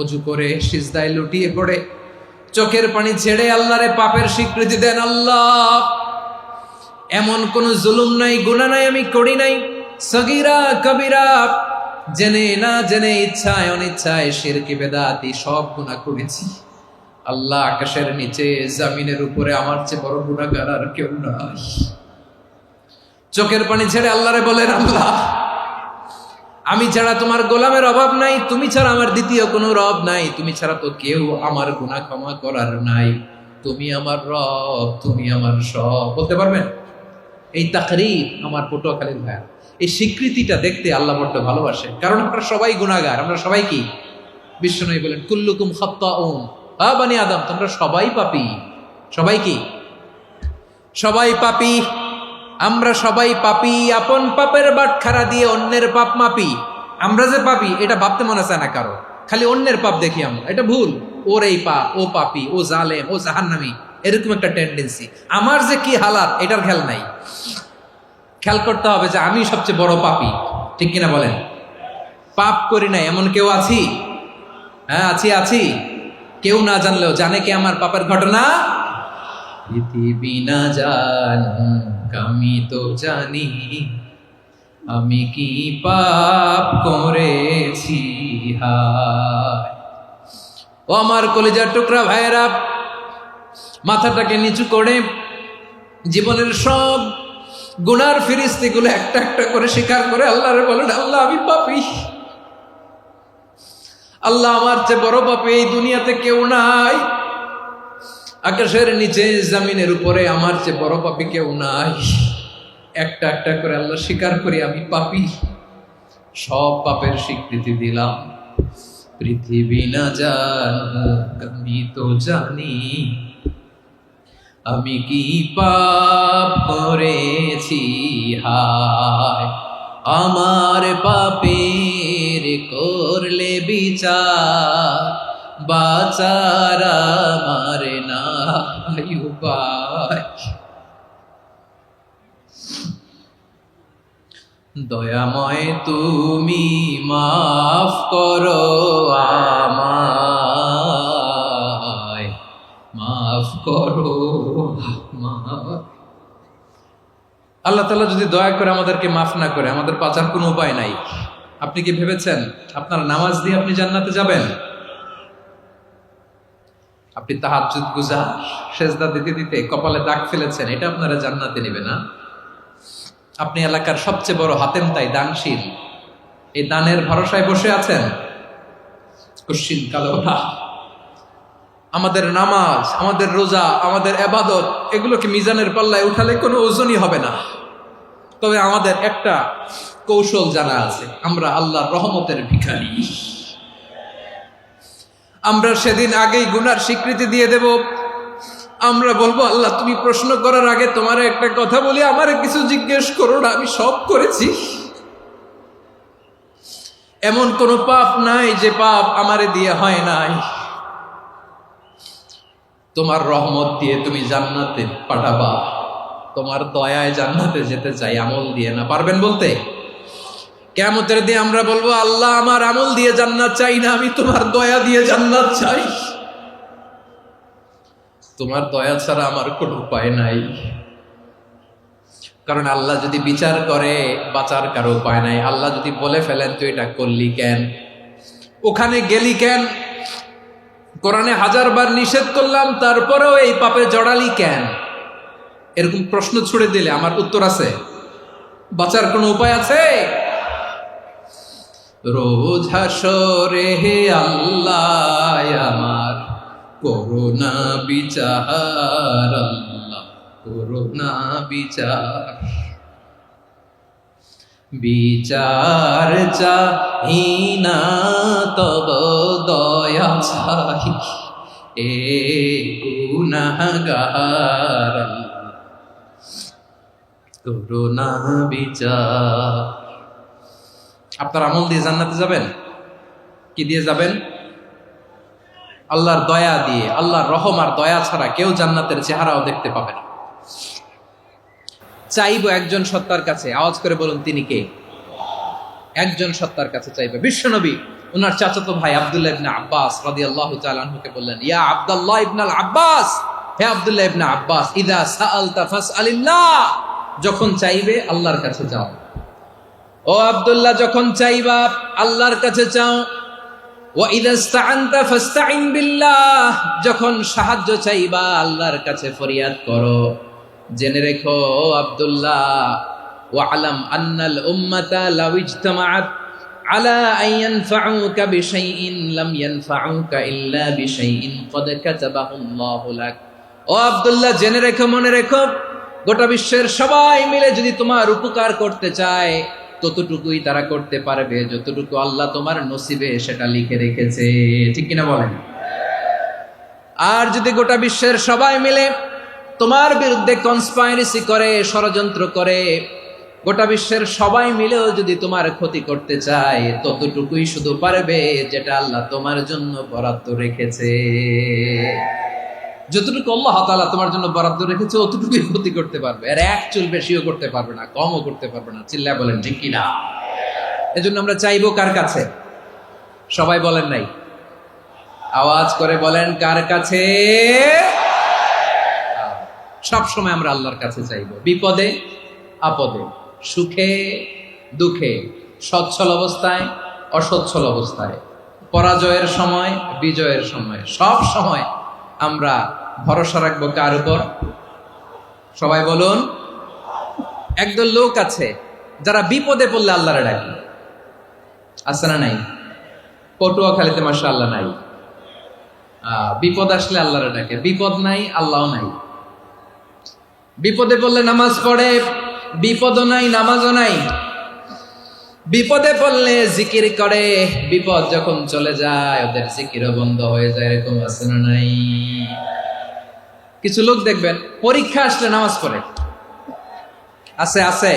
অজু করে সিজদায় লুটিয়ে পড়ে চোখের পানি ছেড়ে আল্লাহরে পাপের স্বীকৃতি দেন। আল্লাহ, এমন কোন জুলুম নাই, গুনাহ নাই আমি করি নাই, সগীরা কবিরা, জেনে না জেনে, ইচ্ছায় অনিচ্ছায়, শিরকি বেদাতি সব গুনাহ করেছি। আল্লাহ, আকাশের নিচে জমিনের উপরে আমার চেয়ে বড় গুনাহগার আর কেউ নাই। চোখের পানি ছেড়ে আল্লাহরে বলেন, আল্লাহ, আমি ছাড়া তোমার গোলামের অভাব নাই, তুমি ছাড়া আমার দ্বিতীয় কোনো রব নাই, তুমি ছাড়া তো কেউ আমার গুনাহ ক্ষমা করার নাই, তুমি আমার রব, তুমি আমার সব। বলতে পারবেন? এই তাকরীর আমার পটুয়াখালীর ভাইয়া, এই স্বীকৃতিটা দেখতে আল্লাহ বড্ড ভালোবাসে, কারণ আমরা সবাই গুনাহগার। আমরা সবাই কি? বিশ্বনবী বলেন, কুল্লুকুম খাত্তাউন, বানি আদম, তোমরা সবাই পাপী। সবাই কি? সবাই পাপী। আমরা সবাই পাপী। আপন পাপের বাটখারা দিয়ে অন্যের পাপ মাপি। আমরা যে পাপী এটা ভাবতে মনে চায় না কারো, খালি অন্যের পাপ দেখি আমরা, এটা ভুল। ওর এই পাপ, ও পাপী, ও জালেম, ও জাহান্নামী, এরকম একটা টেন্ডেন্সি। আমার যে কি হালাত এটার খেয়াল নাই। খেয়াল করতে হবে যে আমি সবচেয়ে বড় পাপী, ঠিক কিনা বলেন? পাপ করি নাই এমন কেউ আছি? হ্যাঁ, আছি। কেউ না জানলেও জানে কি আমার পাপের ঘটনা? পৃথিবী না জানুক আমি তো জানি, আমি কি পাপ করেছি। হায় ও আমার কলিজার টুকরা ভাইয়েরা, মাথাটাকে নিচু করে জীবনের সব গুনার ফিরিস্তিগুলো একটা একটা করে স্বীকার করে আল্লাহরে বলেন, আল্লাহ, আমি পাপী। আল্লাহ, আমার চেয়ে বড় পাপী এই দুনিয়াতে কেউ নাই। আকাশের নিচে জমিনের উপরে আমার চেয়ে বড় পাপী কেউ নাই। একটা একটা করে আল্লাহ স্বীকার করি আমি পাপী। সব পাপের স্বীকৃতি দিলাম। পৃথিবী না জানুক আমি তো জানি, আমি কি পাপ করেছি। হায় আমার পাপের করলে বিচার, বাঁচার আমার নাই উপায়। দয়াময় তুমি মাফ করো আমায়, মাফ করো আমায়। আল্লাহ তাআলা যদি দয়া করে আমাদেরকে মাফ না করে, আমাদের বাঁচার কোনো উপায় নাই। আপনি কি ভেবেছেন আপনার নামাজ দিয়ে আপনি জান্নাতে যাবেন? আপনি তাহাজ্জুদ গুজার, সেজদা দিতে দিতে কপালে দাগ ফেলেছেন, এটা আপনারা জান্নাতে নেবে না। আপনি এলাকার সবচেয়ে বড় হাতেম তাই, দানশীল, এই দানের ভরসায় বসে আছেন, কুশ্চিন কালো না। আমাদের নামাজ, আমাদের রোজা, আমাদের ইবাদত, এগুলোকে মিজানের পাল্লায় উঠালে কোনো ওজনই হবে না। তবে আমাদের একটা কৌশল জানা আছে, আমরা আল্লাহর রহমতের ভিখারি। আমরা সেদিন আগেই গুনার স্বীকৃতি দিয়ে দেব। আমরা বলবো, আল্লাহ, তুমি প্রশ্ন করার আগে তোমার একটা কথা বলি, আমারে কিছু জিজ্ঞেস করো না, আমি সব করেছি। এমন কোন পাপ নাই যে পাপ আমারে দিয়ে হয় নাই। তোমার রহমত দিয়ে তুমি জান্নাতে পাঠাবা, তোমার দয়ায় জান্নাতে যেতে চাই, আমল দিয়ে না। পারবেন বলতে? কিয়ামতের দিন আমরা বলবো, আল্লাহ, আমার আমল দিয়ে জান্নাত চাই না, আমি তোমার দয়া দিয়ে জান্নাত চাই। তোমার দয়া ছাড়া আমার কোনো উপায় নাই। কারণ আল্লাহ যদি বিচার করে, বাঁচার কারো উপায় নাই। আল্লাহ যদি বলে ফেলেন তুই এটা করলি কেন, ওখানে গেলি কেন, কোরআনে 1000 বার নিষেধ করলাম তারপরেও এই পাপে জড়ালি কেন, এরকম প্রশ্ন ছুড়ে দিলে আমার উত্তর আছে? বাঁচার কোনো উপায় আছে? রোজ হাসরে হে আল্লাহ আমার করুণা বিচার, আল্লাহ করুণা বিচার। বিচার চাহি না তব দয়া চাই, এ গুনাহগার, আল্লাহ করুণা বিচার। আপনার আমল দিয়ে জান্নাতে যাবেন? কি দিয়ে যাবেন? আল্লাহর দয়া দিয়ে। আল্লাহর রহম আর দয়া ছাড়া কেউ জান্নাতের চেহারাও দেখতে পাবে না। চাইবো একজন সত্তার কাছে, আওয়াজ করে বলুন তিনি কে? একজন সত্তার কাছে চাইবে, বিশ্বনবী ওনার চাচাতো ভাই আব্দুল্লাহ ইবনে আব্বাস রাদিয়াল্লাহু তাআলা আনহুকে বললেন, ইয়া আব্দুল্লাহ ইবনে আব্বাস, হে আব্দুল্লাহ ইবনে আব্বাস, ইযা সাআলতা ফাসআলিল্লাহ, যখন চাইবে আল্লাহর কাছে যাও। ও আব্দুল্লাহ, যখন চাইবা আল্লাহর কাছে চাও। ওয়া ইযা ইসতাআনতা ফাসতাইন বিল্লাহ, যখন সাহায্য চাইবা আল্লাহর কাছে ফরিয়াদ করো। জেনে রেখো ও আব্দুল্লাহ, ওয়া'লাম আন্নাল উম্মাতা লাউ ইজতামাআত আলা আন ইয়ানফাউকা বিশাইইন লাম ইয়ানফাউকা ইল্লা বিশাইইন ক্বাদ কাতাবাহু আল্লাহু লাক। ও আব্দুল্লাহ, জেনে রেখো, মনে রেখো, গোটা বিশ্বের সবাই মিলে যদি তোমার উপকার করতে চায় ততটুকুই তারা করতে পারবে যতটুকু আল্লাহ তোমার নসিবে সেটা লিখে রেখেছে। ঠিক কিনা বলেন? আর যদি গোটা বিশ্বের সবাই মিলে তোমার বিরুদ্ধে কনস্পাইরেসি করে, ষড়যন্ত্র করে, গোটা বিশ্বের সবাই মিলেও যদি তোমার ক্ষতি করতে চায় ততটুকুই শুধু পারবে যেটা আল্লাহ তোমার জন্য বরাদ্দ রেখেছে। যতটুকু আল্লাহ তাআলা তোমার জন্য বরাদ্দ রেখেছে অতটুকুই ক্ষতি করতে পারবে, আর এক চুল বেশিও করতে পারবে না, কমও করতে পারবে না। চিল্লায় বলেন ঠিক কিনা? এজন্য আমরা চাইবো কার কাছে? সবাই বলেন নাই, আওয়াজ করে বলেন কার কাছে? সব সময় আমরা আল্লাহর কাছে চাইবো, বিপদে আপদে, সুখে দুঃখে, সচ্ছল অবস্থায় অসচ্ছল অবস্থায়, পরাজয়ের সময় বিজয়ের সময়, সব সময় আমরা ভরসা রাখবো কার উপর? সবাই বলুন। একদল লোক আছে যারা বিপদে পড়লে আল্লাহরে ডাকে, আছে না নাই? পটুয়াখালীতে মাশাআল্লাহ নাই। বিপদ আসলে আল্লাহরে ডাকে, বিপদ নাই আল্লাহও নাই। বিপদে পড়লে নামাজ পড়ে, বিপদও নাই নামাজও নাই। বিপদে পড়লে জিকির করে, বিপদ যখন চলে যায় ওদের জিকিরও বন্ধ হয়ে যায়। এরকম আছে না নাই? কিছু লোক দেখবেন পরীক্ষা আসলে নামাজ পড়ে, আছে আছে।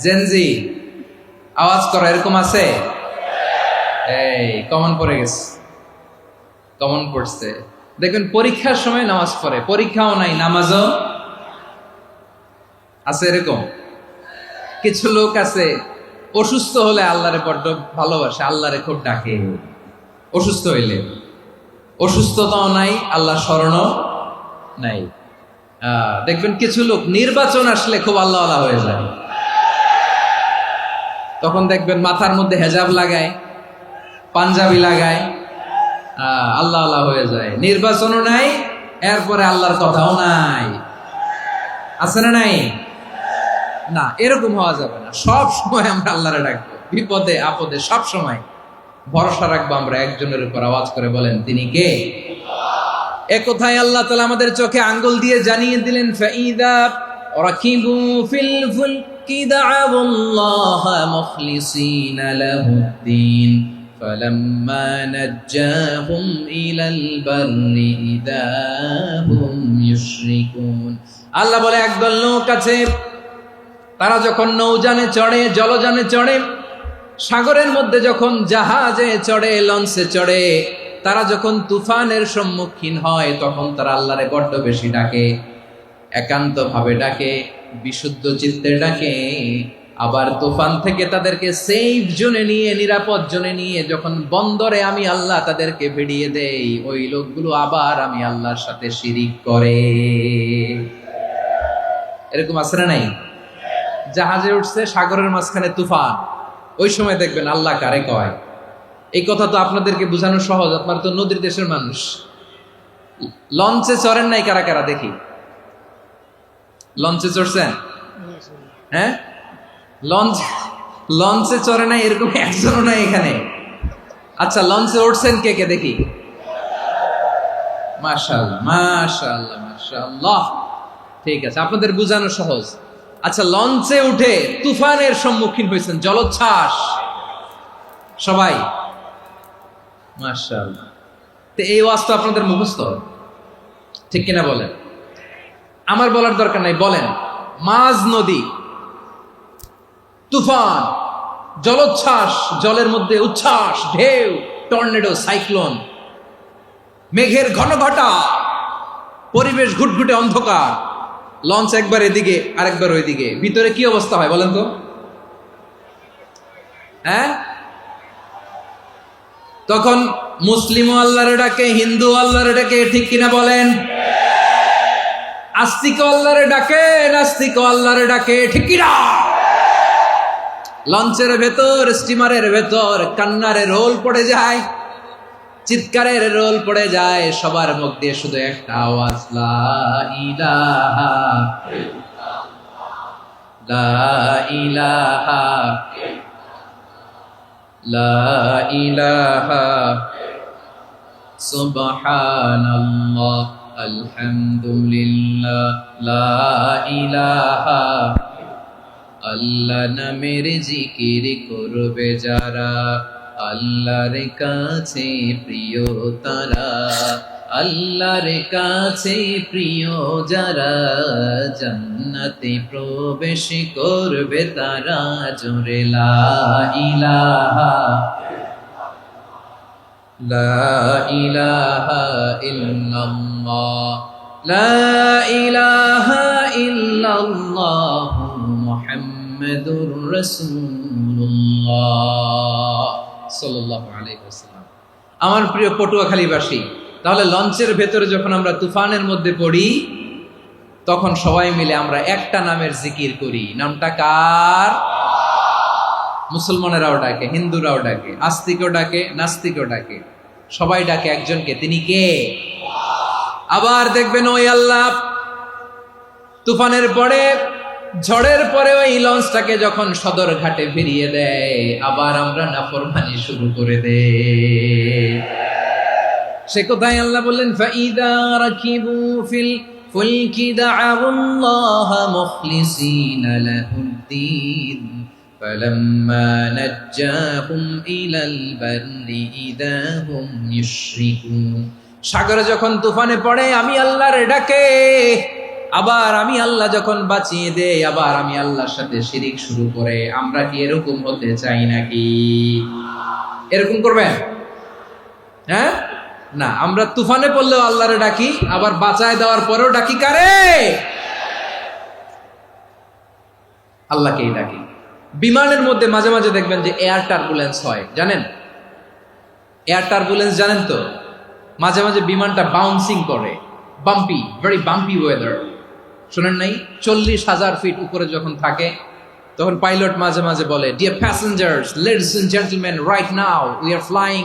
জেনজি আওয়াজ করো, এরকম আছে? এই কমন পড়ে গেছে, কমন পড়ছে। দেখবেন পরীক্ষার সময় নামাজ পড়ে, পরীক্ষাও নাই নামাজও আছে। এরকম কিছু লোক আছে অসুস্থ হলে আল্লাহরে বড্ড ভালোবাসে, আল্লাহরে খুব ডাকে। অসুস্থ হইলে অসুস্থতাও নাই, আল্লাহ স্মরণও নাই। দেখবেন কিছু লোক নির্বাচন আসলে খুব আল্লাহওয়ালা হয়ে যায়, তখন দেখবেন মাথার মধ্যে হেজাব লাগায়, পাঞ্জাবি লাগায়, আল্লাহওয়ালা হয়ে যায়। নির্বাচনও নাই, এরপরে আল্লাহর কথাও নাই। আছে না নাই? না, এরকম হওয়া যাবে না। সব সময় আমরা আল্লাহরে ডাকবো, বিপদে আপদে সব সময় ভরসা রাখবো আমরা একজনের উপর। আওয়াজ করে বলেন তিনি কে? এ কথায় আল্লাহ তাআলা আমাদের চোখে আঙ্গুল দিয়ে জানিয়ে দিলেন, ফাইদা রাকিবু ফিল ফুলকি দা'আউল্লাহ মুখলিসিনা লাহুদ্দিন ফালাম্মা নাজ্জাহুম ইলাল বাররি ইযা হুম ইউশরিকুন। আল্লাহ বলে একদল লোক আছে, তারা যখন নৌযানে চড়ে, জলযানে চড়ে, সাগরের মধ্যে যখন জাহাজে চড়ে, লঞ্চে চড়ে, তারা যখন তুফানের সম্মুখীন হয় তখন তারা আল্লাহরে বড্ড বেশি ডাকে, একান্ত ভাবে ডাকে, বিশুদ্ধ চিত্তে ডাকে। আবার তুফান থেকে তাদেরকে সেফ জোনে নিয়ে, নিরাপদ জোনে নিয়ে যখন বন্দরে আমি আল্লাহ তাদেরকে ভিড়িয়ে দেই, ওই লোকগুলো আবার আমি আল্লাহর সাথে শিরিক করে। এরকম আছে না নাই? জাহাজে উঠছে, সাগরের মাঝখানে তুফান, ওই সময় দেখবেন আল্লাহ কারে কয়। এই কথা তো আপনাদেরকে বোঝানো সহজ, আপনারা তো নদীর দেশের মানুষ। লঞ্চে চড়েন নাই কারা কারা? দেখি, লঞ্চে চড়ছেন? হ্যাঁ, লঞ্চে চড়ে নাই এরকম একজনও নাই এখানে। আচ্ছা, লঞ্চে উঠছেন কে কে? দেখি। মাশাআল্লাহ মাশাআল্লাহ মাশাআল্লাহ, ঠিক আছে, আপনাদের বোঝানো সহজ। আচ্ছা, লঞ্চে উঠে তুফানের সম্মুখীন হয়েছেন, জলোচ্ছ্বাস, সবাই? মাশাআল্লাহ। তো এই ওয়াজ তো আপনাদের মুখস্থ, ঠিক কিনা বলেন? আমার বলার দরকার নাই, বলেন। মাঝ নদী, তুফান, জলোচ্ছ্বাস, জলের মধ্যে উচ্ছ্বাস, ঢেউ, টর্নেডো, সাইক্লোন, মেঘের ঘনঘটা, পরিবেশ ঘুটঘুটে অন্ধকার, লঞ্চ একবার এদিকে আরেকবার ওইদিকে, ভিতরে কি অবস্থা হয় বলেন তো? হ্যাঁ, তখন মুসলিমও আল্লাহরে ডাকে, হিন্দু আল্লাহরে ডাকে, ঠিক কিনা বলেন? আস্তিক আল্লাহরে ডাকে, নাস্তিক আল্লাহরে ডাকে, ঠিক কিনা? লঞ্চের ভেতর, স্টিমারের ভেতর কান্নারে রোল পড়ে যায়, চিৎকারের রোল পড়ে যায়, সবার মুখ দিয়ে শুধু একটা আওয়াজ, লা ইলাহা লা ইলাহা লা ইলাহা সুবহানাল্লাহ আলহামদুলিল্লাহ লা ইলাহা। আল্লাহ নামের জিকির করবে যারা, আল্লাহর কাছে প্রিয় তারা, আল্লাহর কাছে প্রিয় যারা, জান্নাতে প্রবেশ করবে তারা, জোরে লা ইলাহা লা ইলাহা ইল্লাল্লাহ লা ইলাহা ইল্লাল্লাহ মুহাম্মাদুর রাসূলুল্লাহ সাল্লাল্লাহু আলাইহি ওয়াসাল্লাম। আমার প্রিয় পটুয়াখালীবাসী, তাহলে লঞ্চের ভেতরে যখন আমরা তুফানের মধ্যে পড়ি, তখন সবাই মিলে আমরা একটা নামের জিকির করি। নামটা কার? মুসলমানেরাও ডাকে, হিন্দুরাও ডাকে, আস্তিকও ডাকে, নাস্তিকও ডাকে, সবাই ডাকে একজনকে। তিনি কে? আবার দেখবেন ওই আল্লাহ তুফানের পরে, ঝড়ের পরে ওই লঞ্চটাকে যখন সদর ঘাটে ফিরিয়ে দেয়, আবার আমরা নাফরমানি শুরু করে দেই। সে কোথায় আল্লাহ বললেন, ফাইদা রাকিবু ফিল ফুলকি দা'আউল্লাহ মুখলিসিনা লাহুদ্দিন ফালাম্মা নাজ্জাহুম ইলাল বাররি ইযা হুম ইউশরিকুন। সাগরে যখন তুফানে পড়ে আমি আল্লাহর ডাকে, আবার আমি আল্লাহ যখন বাঁচিয়ে দেই, আবার আমি আল্লাহর সাথে শিরিক শুরু করে। আমরা কি এরকম হতে চাই নাকি? এরকম করবেন? হ্যাঁ না, আমরা তুফানে পড়লেও আল্লাহরে ডাকি, আবার বাঁচায় দেওয়ার পরেও ডাকি কারে? আল্লাহকেই ডাকি। বিমানের মধ্যে মাঝে মাঝে দেখবেন যে এয়ার টার্বুলেন্স হয়, জানেন? এয়ার টার্বুলেন্স জানেন তো? মাঝে মাঝে বিমানটা বাউন্সিং করে, বাম্পি, ভেরি বাম্পি ওয়েদার। শোনেন নাই? 40,000 ফিট উপরে যখন থাকে, তখন পাইলট মাঝে মাঝে বলে, dear passengers, ladies and gentleman, right now we are flying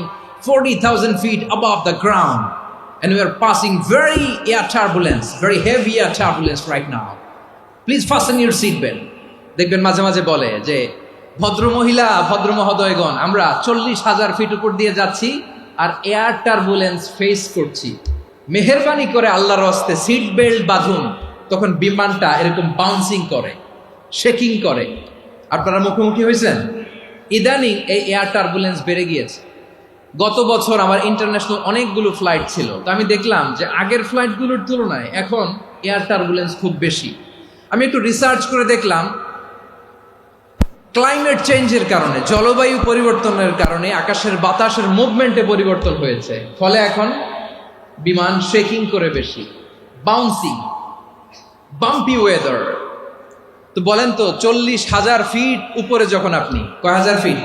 40,000 feet above the ground and we are passing very air turbulence, very heavy air turbulence right now. Please fasten your seat belt. দেখবেন মাঝে মাঝে বলে যে, ভদ্র মহিলা, ভদ্র মহোদয়গণ, আমরা 40,000 ফিট উপর দিয়ে যাচ্ছি আর এয়ার টার্বুলেন্স ফেস করছি, মেহেরবানি করে আল্লাহর হস্তে সিট বেল্ট বাঁধুন। তখন বিমানটা এরকম বাউন্সিং করে, শেকিং করে। আপনারা মুখোমুখি হয়েছেন? ইদানিং এই এয়ার টার্বুলেন্স বেড়ে গিয়েছে। গত বছর আমার ইন্টারন্যাশনাল অনেকগুলো ফ্লাইট ছিল, তো আমি দেখলাম যে আগের ফ্লাইটগুলোর তুলনায় এখন এয়ার টার্বুলেন্স খুব বেশি। আমি একটু রিসার্চ করে দেখলাম, ক্লাইমেট চেঞ্জের কারণে, জলবায়ু পরিবর্তনের কারণে আকাশের বাতাসের মুভমেন্টে পরিবর্তন হয়েছে, ফলে এখন বিমান শেকিং করে বেশি, বাউন্সিং, বাম্পি ওয়েদার। তো বলেন তো, 40,000 ফিট উপরে যখন আপনি, কয় হাজার ফিট?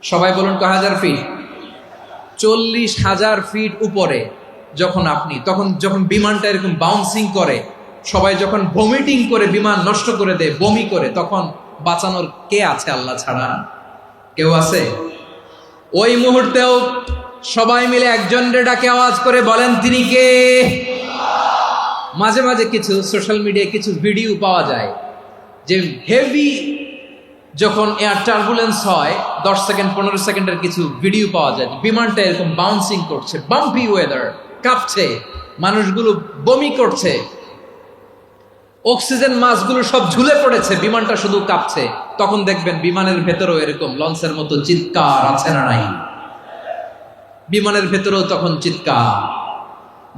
সবাই বলুন কয় হাজার ফিট? 40,000 ফিট উপরে যখন আপনি, তখন যখন বিমানটা এরকম বাউন্সিং করে, সবাই যখন ভমিটিং করে বিমান নষ্ট করে দেয়, বমি করে, তখন বাঁচানোর কে আছে আল্লাহ ছাড়া? কেউ আছে? ওই মুহূর্তেও সবাই মিলে একজনের ডাকে আওয়াজ করে বলেন, তিনি কে? মাঝে মাঝে কিছু সোশ্যাল মিডিয়ায় কিছু ভিডিও পাওয়া যায় যে হেভি যখন এয়ার টার্বুলেন্স হয়, 10 সেকেন্ড 15 সেকেন্ডের কিছু ভিডিও পাওয়া যায়, বিমানটা এরকম বাউন্সিং করছে, বাম্পি ওয়েদার, কাঁপছে, মানুষগুলো বমি করছে, অক্সিজেন মাস্কগুলো সব ঝুলে পড়েছে, বিমানটা শুধু কাঁপছে। তখন দেখবেন বিমানের ভেতরেও এরকম লঞ্চের মতো চিৎকার আছে না নাই? বিমানের ভেতরেও তখন চিৎকার।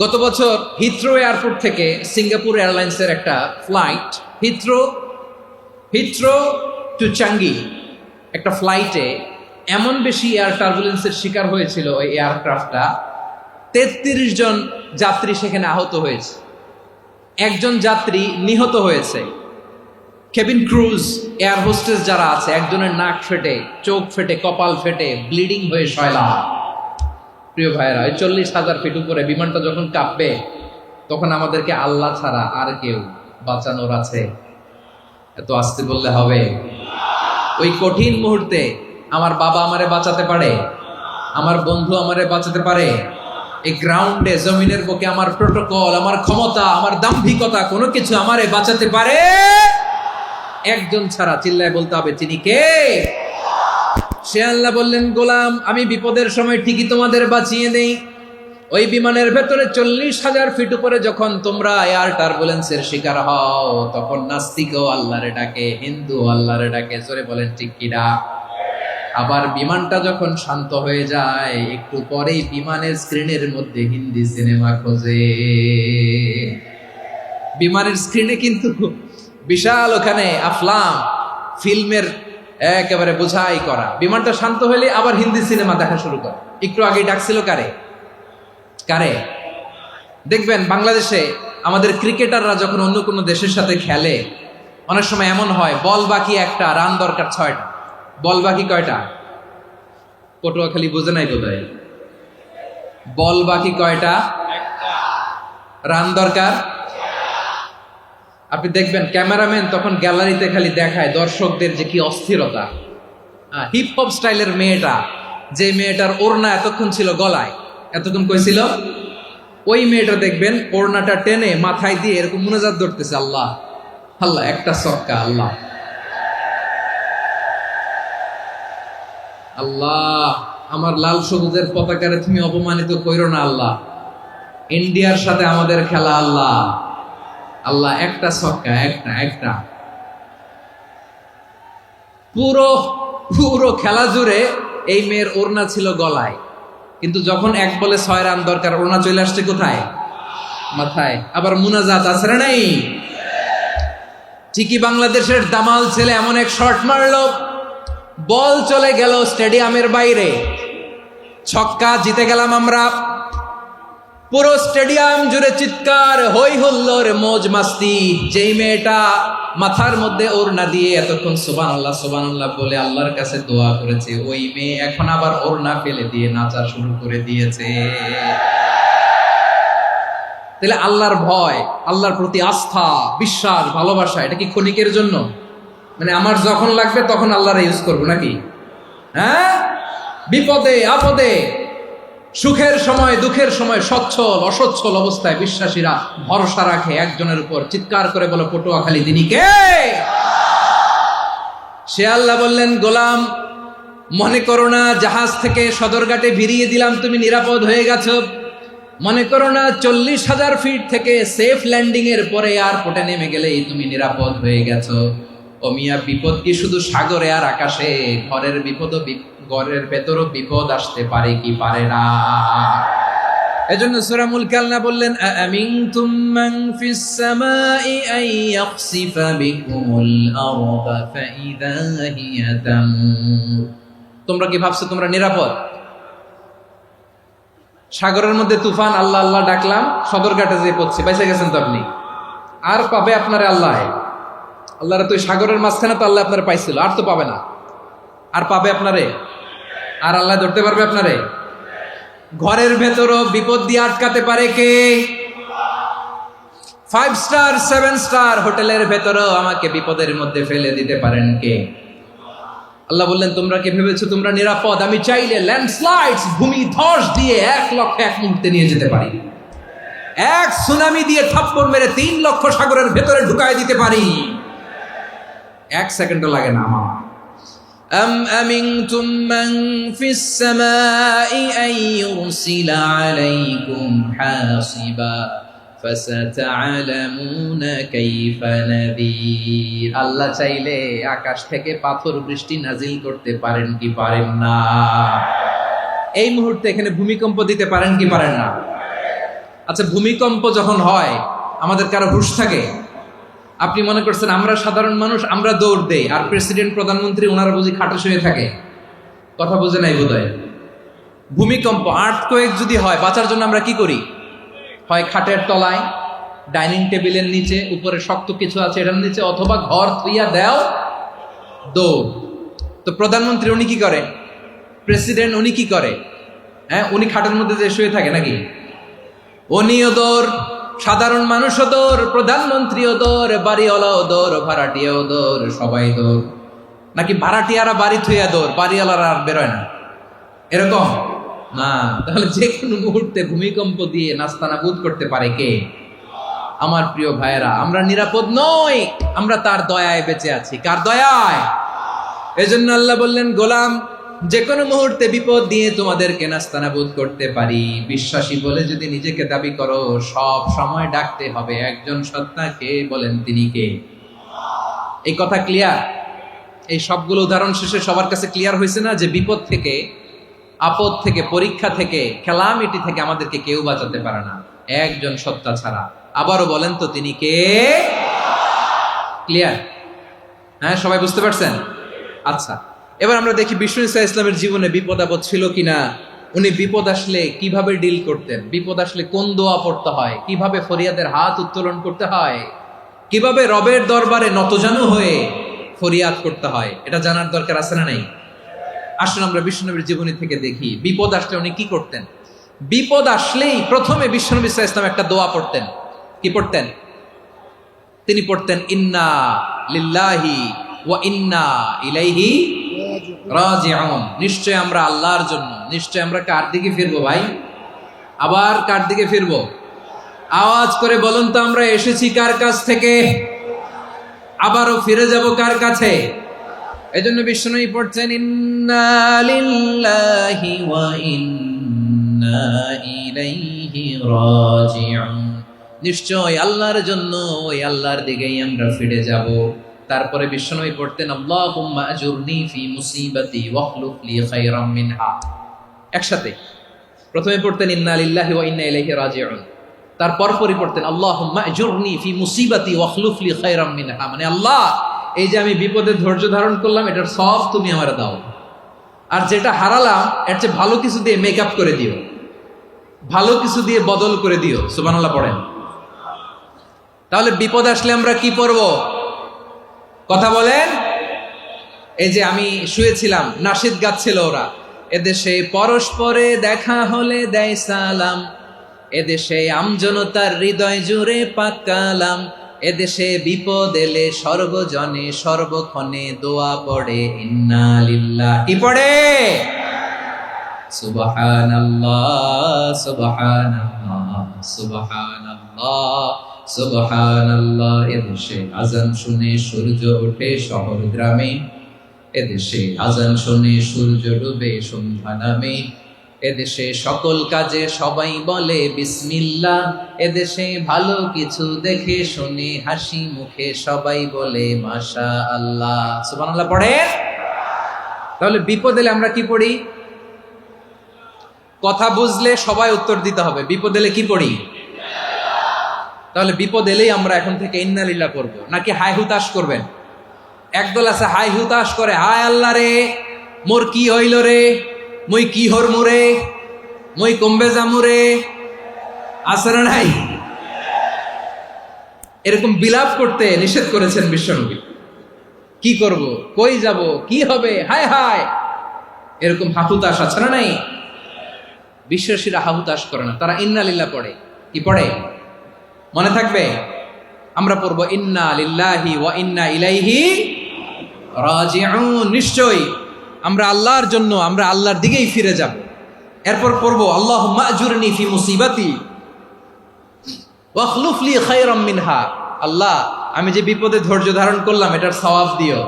গত বছর হিথ্রো এয়ারপোর্ট থেকে সিঙ্গাপুর এয়ারলাইন্সের একটা ফ্লাইট, হিথ্রো টু চাঙ্গি, একটা ফ্লাইটে এমন বেশি এয়ার টার্বুলেন্সের শিকার হয়েছিল ওই এয়ারক্রাফটটা, 33 জন যাত্রী সেখানে আহত হয়েছে, একজন যাত্রী নিহত হয়েছে। কেবিন ক্রুজ, এয়ার হোস্টেস যারা আছে, একজনের নাক ফেটে, চোখ ফেটে, কপাল ফেটে, ব্লিডিং হয়ে শয়লা। প্রিয় ভাইয়েরা, ওই 40,000 ফিট উপরে বিমানটা যখন কাঁপবে, তখন আমাদেরকে আল্লাহ ছাড়া আর কেউ বাঁচানোর আছে? এত আস্তে বললে হবে? ওই কঠিন মুহূর্তে আমার বাবা আমারে বাঁচাতে পারে, আমার বন্ধু আমারে বাঁচাতে পারে। এই গ্রাউন্ডে, জমিনের বুকে আমার প্রোটোকল, আমার ক্ষমতা, আমার দাম্ভিকতা কোনো কিছু আমারে বাঁচাতে পারে? একজন ছাড়া। চিল্লায় বলতে হবে, তিনি কে? সে আল্লাহ বললেন, গোলাম আমি বিপদের সময় ঠিকই তোমাদের বাঁচিয়ে দেই। ওই বিমানের ভেতরে 40,000 ফিট উপরে যখন তোমরা এয়ার টার্বুলেন্সের শিকার হও, তখন নাস্তিকও আল্লাহরে ডাকে, হিন্দু আল্লাহরে ডাকে। জোরে বলেন ঠিক কিনা? আবার বিমানটা যখন শান্ত হয়ে যায়, একটু পরেই বিমানের স্ক্রিনের মধ্যে হিন্দি সিনেমা খোঁজে। বিমানের স্ক্রিনে কিন্তু বিশাল ওখানে আফলাম ফিল্মের একেবারে বোঝাই করা। বিমানটা শান্ত হলে আবার হিন্দি সিনেমা দেখা শুরু করে। একটু আগে ডাকছিল কারে? দেখবেন বাংলাদেশে আমাদের ক্রিকেটাররা যখন অন্য কোনো দেশের সাথে খেলে, অনেক সময় এমন হয়, বল বাকি একটা, রান দরকার 6টা। বল বাকি কয়টা? পটুয়াখালী বুঝে নাই বোধহয়। বল বাকি কয়টা? রান দরকার। আপনি দেখবেন ক্যামেরাম্যান তখন গ্যালারিতে খালি দেখায় দর্শকদের যে কি অস্থিরতা। হিপ হপ স্টাইলের মেয়েটা, যে মেয়েটার ওড়না এতক্ষণ ছিল গলায়, এতক্ষণ কইছিল, ওই মেয়েটা দেখবেন ওড়নাটা টেনে মাথায় দিয়ে এরকম মুনাজাত ধরতেছে, আল্লাহ আল্লাহ, একটা সক্কা, আল্লাহ আল্লাহ, আমার লাল সবুজের পতাকারে তুমি অপমানিত কইরো না আল্লাহ, ইন্ডিয়ার সাথে আমাদের খেলা আল্লাহ আল্লাহ, একটা সক্কা, একটা। পুরো খেলা জুড়ে এই মেয়ের ওড়না ছিল গলায়, কিন্তু যখন 1 বলে 6 রান দরকার, ওড়না চলে আসছে কোথায়? মাথায়। আবার মুনাজাত আছে না নাই? ঠিকই বাংলাদেশের দামাল ছেলে এমন এক শট মারলো, বল চলে গেল স্টেডিয়ামের বাইরে, ছক্কা, জিতে গেলাম আমরা। পুরো স্টেডিয়াম জুড়ে চিৎকার, হই হুল্লোড়, মৌজ মাস্তি। যেই মেয়েটা মাথার মধ্যে ওড়না দিয়ে এতক্ষণ সুবহানাল্লাহ সুবহানাল্লাহ বলে আল্লাহর কাছে দোয়া করেছে, ওই মেয়ে এখন আবার ওড়না ফেলে দিয়ে নাচা শুরু করে দিয়েছে। তাহলে আল্লাহর ভয়, আল্লাহর প্রতি আস্থা, বিশ্বাস, ভালোবাসা, এটা কি ক্ষণিকের জন্য? মানে আমার যখন লাগবে তখন আল্লাহর ইউজ করবো নাকি? হ্যাঁ, বিপদে আপদে, সুখের সময় দুঃখের সময়, সচ্ছল অসচ্ছল অবস্থায় বিশ্বাসীরা ভরসা রাখে একজনের উপর। চিৎকার করে বলো, পটুয়াখালী তিনি কে? সে আল্লাহ বললেন, গোলাম মনে করো না জাহাজ থেকে সদরঘাটে ভিড়িয়ে দিলাম, তুমি নিরাপদ হয়ে গেছো। মনে করো না 40,000 ফিট থেকে সেফ ল্যান্ডিং এর পরে এয়ারপোর্টে নেমে গেলেই তুমি নিরাপদ হয়ে গেছো। ও মিয়া, বিপদ কি শুধু সাগরে আর আকাশে? ঘরের ভেতরও বিপদ আসতে পারে কি পারে না? এজন্য সূরা মুলক আল্লাহ বললেন, আমিনতুম মান ফিস সামাই আন ইয়াখসিফা বিকুমুল আরদা ফাইদা হিয়া তামুর। তোমরা কি ভাবছো তোমরা নিরাপদ? সাগরের মধ্যে তুফান, আল্লাহ আল্লাহ ডাকলাম, সদরঘাটে যেয়ে পড়ছে, বেঁচে গেছেন তো আপনি। আর পাবে আপনারে আল্লাহ? আল্লাহরে তো সাগরের মাঝখানে তো আল্লাহ আপনারে পাইছিল, আর তো পাবে না। আর পাবে আপনারে? আর আল্লাহ ধরতে পারবে আপনারে? ঘরের ভেতরও বিপদ দিয়ে আটকাতে পারে কে? 5 স্টার 7 স্টার হোটেলের ভেতরও আমাকে বিপদের মধ্যে ফেলে দিতে পারেন কে? আল্লাহ বললেন, তোমরা কি ভেবেছো তোমরা নিরাপদ? আমি চাইলে ল্যান্ডস্লাইডস, ভূমি ধস দিয়ে 1 লক্ষ 1 মুহূর্তে নিয়ে যেতে পারি। এক সুনামি দিয়ে থাপ্পড় মেরে 3 লক্ষ সাগরের ভেতরে ঢুকায় দিতে পারি। 1 সেকেন্ডও লাগে না আমার। أم أمنتم من في السماء أن يرسل عليكم حاصبا فستعلمون كيف نذير। আল্লাহ চাইলে আকাশ থেকে পাথর বৃষ্টি নাজিল করতে পারেন কি পারেন না? এই মুহূর্তে এখানে ভূমিকম্প দিতে পারেন কি পারেন না? আচ্ছা, ভূমিকম্প যখন হয় আমাদের কারো হুঁশ থাকে? আপনি মনে করছেন আমরা সাধারণ মানুষ, আমরা দৌড় দেই, আর প্রেসিডেন্ট প্রধানমন্ত্রী ওনারা বুঝি খাটে শুয়ে থাকে? কথা বুঝে নাই বোধহয়। ভূমিকম্প, আর্থকোয়েক যদি হয়, বাঁচার জন্য আমরা কি করি? হয় খাটের তলায়, ডাইনিং টেবিলের নিচে, উপরে শক্ত কিছু আছে এটার নিচে, অথবা ঘর থুইয়া দেও দৌড়। তো প্রধানমন্ত্রী উনি কি করে, প্রেসিডেন্ট উনি কি করে? হ্যাঁ, উনি খাটের মধ্যে যে শুয়ে থাকে নাকি? উনিও দৌড়, সাধারণ মানুষও দৌড়, প্রধানমন্ত্রীও দৌড়, বাড়িওয়ালাও দৌড়, ভাড়াটিয়াও দৌড়, সবাই দৌড়। নাকি ভাড়াটিয়ারা বাড়ি থুইয়া দৌড়, বাড়িওয়ালারা আর বেরোয় না, এরকম না? তাহলে যে কোনো মুহূর্তে ভূমিকম্প দিয়ে নাস্তানাবুদ করতে পারে কে? আমার প্রিয় ভাইয়েরা, আমরা নিরাপদ নই, আমরা তার দয়ায় বেঁচে আছি। কার দয়ায়? এজন্য আল্লাহ বললেন, গোলাম যে কোনো মুহূর্তে বিপদ দিয়ে তোমাদেরকে নাস্তানাবুদ করতে পারি। বিশ্বাসী বলে যদি নিজেকে দাবি করো, সব সময় ডাকতে হবে একজন সত্তাকে। বলেন তিনি কে? এই কথা ক্লিয়ার? এই সবগুলো উদাহরণ শেষে সবার কাছে ক্লিয়ার হয়েছে না যে বিপদ থেকে, আপদ থেকে, পরীক্ষা থেকে, ক্যালামিটি থেকে আমাদেরকে কেউ বাঁচাতে পারে না একজন সত্তা ছাড়া। আবারও বলেন তো তিনি কে? ক্লিয়ার? হ্যাঁ, সবাই বুঝতে পারছেন? আচ্ছা, এবার আমরা দেখি বিষ্ণু ঈসা ইসলামের জীবনে বিপদ আপদ ছিল কিনা। উনি বিপদ আসলে কিভাবে ডিল করতেন, বিপদ আসলে কোন দোয়া পড়তে হয়, কিভাবে ফরিয়াদের হাত উত্তোলন করতে হয়, কিভাবে রবের দরবারে নতজানু হয়ে ফরিয়াদ করতে হয়, এটা জানার দরকার আছে না নাই? আসুন আমরা বিষ্ণুনবীর জীবনী থেকে দেখি বিপদ আসলে উনি কি করতেন। বিপদ আসলেই প্রথমে বিষ্ণুনবী সাল্লাল্লাহু আলাইহি ওয়াসাল্লাম একটা দোয়া পড়তেন। কি পড়তেন? তিনি পড়তেন, ইন্না লিল্লাহি ওয়া ইন্না ইলাইহি রাজিউন। নিশ্চয় আমরা আল্লাহর জন্য, নিশ্চয় আমরা কার দিকে ফিরবো ভাই? আবার কার দিকে ফিরবো? আওয়াজ করে বলুন তো, আমরা এসেছি কার কাছ থেকে, আবারও ফিরে যাব কার কাছে? এজন্য বিষ্ণুই পড়ছেন, ইন্না লিল্লাহি ওয়া ইন্না ইলাইহি রাজিউন। নিশ্চয় আল্লাহর জন্য, ওই আল্লাহর দিকেই আমরা ফিরে যাব। তারপরে বিষ্ণুই পড়তেন, আল্লাহুম্মা আজুরনি ফি মুসিবাতি ওয়াখলুফ লি খায়রাম মিনহা। একসাথে প্রথমে পড়তেন ইন্না লিল্লাহি ওয়া ইন্না ইলাইহি রাজিউন, তারপর পরে পড়তেন আল্লাহুম্মা আজুরনি ফি মুসিবাতি ওয়াখলুফ লি খায়রাম মিনহা। মানে আল্লাহ, এই যে আমি বিপদে ধৈর্য ধারণ করলাম, এটার সব তুমি আমার দাও, আর যেটা হারালাম এর চেয়ে ভালো কিছু দিয়ে মেকআপ করে দিও, ভালো কিছু দিয়ে বদল করে দিও। সুবহানাল্লাহ পড়েন। তাহলে বিপদ আসলে আমরা কি পড়ব? কথা বলেন। এই যে আমি শুয়েছিলাম, নাশিদ গাচ্ছিল ওরা, এদেশে পরস্পরে দেখা হলে দেয় সালাম, এদেশে আমজনতার হৃদয় জুড়ে পাকালাম, এদেশে বিপদ এলে সর্বজনে সর্বক্ষণে দোয়া পড়ে ইন্না লিল্লাহ। কি পড়ে? সুবহানাল্লাহ সুবহানাল্লাহ সুবহানাল্লাহ সুবহানাল্লাহ। এদেশে আজান শুনে সূর্য ওঠে শহর গ্রামে, এদেশে আজান শুনে সূর্য ডুবে সন্ধ্যা নামে, এদেশে সকল কাজে সবাই বলে বিসমিল্লাহ, এদেশে ভালো কিছু দেখে শুনে হাসি মুখে সবাই বলে মাশাআল্লাহ। সুবহানাল্লাহ পড়ে। তাহলে বিপদ এলে আমরা কি পড়ি? কথা বুঝলে সবাই উত্তর দিতে হবে, বিপদ এলে কি পড়ি? তাহলে বিপদ এলেই আমরা এখন থেকে ইন্না লিল্লাহ করবো, নাকি হাই হুতাশ করবেন? একদল আছে হাই হুতাশ করে, হায় আল্লাহ রে মোর কি হইল রে, মই কি হরমু রে, মই কমবে জামু রে, আছে না নাই? এরকম বিলাপ করতে নিষেধ করেছেন বিশ্বনবী। কি করব, কই যাব, কি হবে, হায় হায়, এরকম হাহুতাশ আছে না নাই? বিশ্বাসীরা হাহুতাশ করে না, তারা ইন্না লিল্লাহ পড়ে। কি পড়ে? মনে থাকবে? আমরা পড়ব ইন্না লিল্লাহি ওয়া ইন্না ইলাইহি রাজিউন। নিশ্চয়ই আমরা আল্লাহর জন্য, আমরা আল্লাহর দিকেই ফিরে যাব। এরপর পড়ব আল্লাহুম্মা আজুরনি ফি মুসিবাতি ওয়াখলুফ লি খায়রাম মিনহা। আল্লাহ, আমি যে বিপদে ধৈর্য ধারণ করলাম এটার সওয়াব দিও,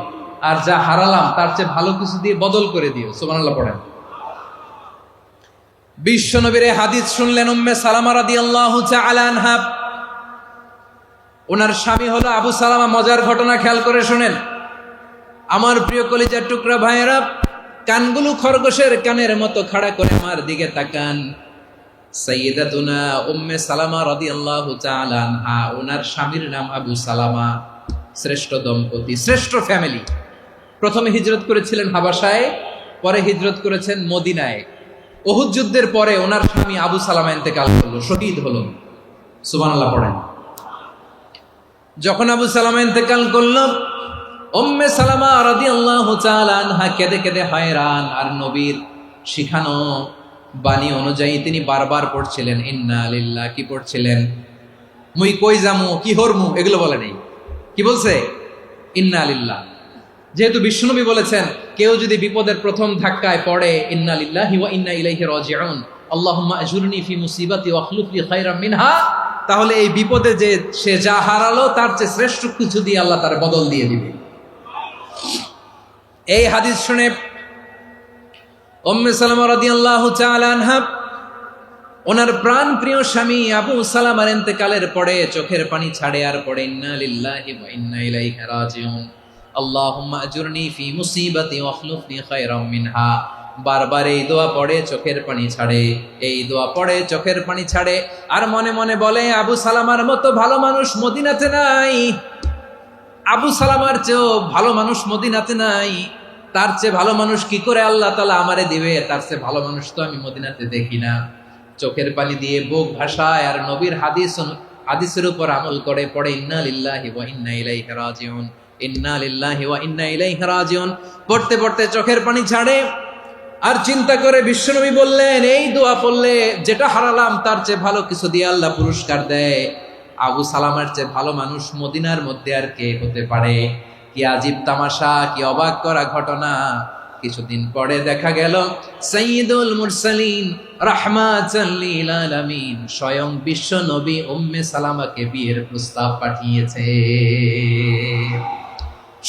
আর যা হারালাম তার চেয়ে ভালো কিছু দিয়ে বদল করে দিও। সুবহানাল্লাহ পড়েন। বিশ্বনবীর হাদিস শুনলেন উম্মে সালামা রাদিয়াল্লাহু তাআলা আনহা। ওনার স্বামী হলো আবু সালামা। মজার ঘটনা খেয়াল করে শুনেন আমার প্রিয় কলিজার টুকরা ভাইয়েরা। কানগুলো খরগোশের কানের মতো খাড়া করে আমার দিকে তাকান। সাইয়্যিদাতুনা উম্মে সালামা রাদিয়াল্লাহু তাআলা আনহা, ওনার স্বামীর নাম আবু সালামা। শ্রেষ্ঠ দম্পতি, শ্রেষ্ঠ ফ্যামিলি। প্রথমে হিজরত করেছিলেন হাবাসায়, পরে হিজরত করেছেন মদিনায়। উহুদ যুদ্ধের পরে ওনার স্বামী আবু সালামা ইন্তেকাল করলো, শহীদ হলো। সুবহানাল্লাহ পড়েন। যখন আবু সালামা ইন্তেকাল করল, উম্মে সালামা রাদিয়াল্লাহু তাআলা আনহা কেঁদে কেঁদে হয়রান। আর নবীর শিখানো বাণী অনুযায়ী তিনি বারবার পড়ছিলেন ইন্না লিল্লাহ। কি পড়ছিলেন? মুই কই যামু, কি হরমু, এগুলো বলে নেই। কি বলছে? ইন্না লিল্লাহ। যেহেতু বিশ্বনবী বলেছেন কেউ যদি বিপদের প্রথম ধাক্কায় পড়ে ইন্না লিল্লাহি ওয়া ইন্না ইলাইহি রাজিউন, আল্লাহুম্মা আজুরনি ফি মুসিবাতি ওয়া আখলুফ লি খায়রাম মিনহা, তাহলে এই বিপদে যে সে যা হারালো তার চেয়ে শ্রেষ্ঠ কিছু দিয়ে আল্লাহ তার বদল দিয়ে দিবে। এই হাদিস শুনে উম্মে সালামা রাদিয়াল্লাহু তাআলা আনহা ওনার প্রাণ প্রিয় স্বামী আবু সালামার ইন্তেকালের পরে চোখের পানি ছাড়ে আর পড়ে ইন্না লিল্লাহি ওয়া ইন্না ইলাইহি রাজিউন, আল্লাহুম্মা আজুরনি ফি মুসিবাতি ওয়া আখলুফনি খায়রাম মিনহা। বারবার এই দোয়া পড়ে চোখের পানি ছাড়ে, এই দোয়া পড়ে চোখের পানি ছাড়ে, আর মনে মনে বলে আবু সালামার মতো ভালো মানুষ মদিনাতে নাই, আবু সালামার চেয়েও ভালো মানুষ মদিনাতে নাই, তার চেয়ে ভালো মানুষ কি করে আল্লাহ তাআলা আমারে দিবে, তার চেয়ে ভালো মানুষ তো আমি মদিনাতে দেখি না। চোখের পানি দিয়ে বুক ভাসায় আর নবীর হাদিসের উপর আমল করে পড়ে ইন্না লিল্লাহি ওয়া ইন্না ইলাইহি রাজিউন, ইন্না লিল্লাহি ওয়া ইন্না ইলাইহি রাজিউন। পড়তে পড়তে চোখের পানি ছাড়ে আর চিন্তা করে বিশ্বনবী বললেন এই দোয়া পড়লে যেটা হারালাম তার চেয়ে ভালো কিছু দিয়ে আল্লাহ পুরস্কার দেয়। আবু সালামার চেয়ে ভালো মানুষ মদিনার মধ্যে আর কে হতে পারে? কি আজীব তামাশা, কি অবাক করা ঘটনা। কিছুদিন পরে দেখা গেল সাইয়্যিদুল মুরসালিন রাহমাতাল লিল আলামিন স্বয়ং বিশ্ব নবী উম্মে সালামাকে বিয়ের প্রস্তাব পাঠিয়েছে।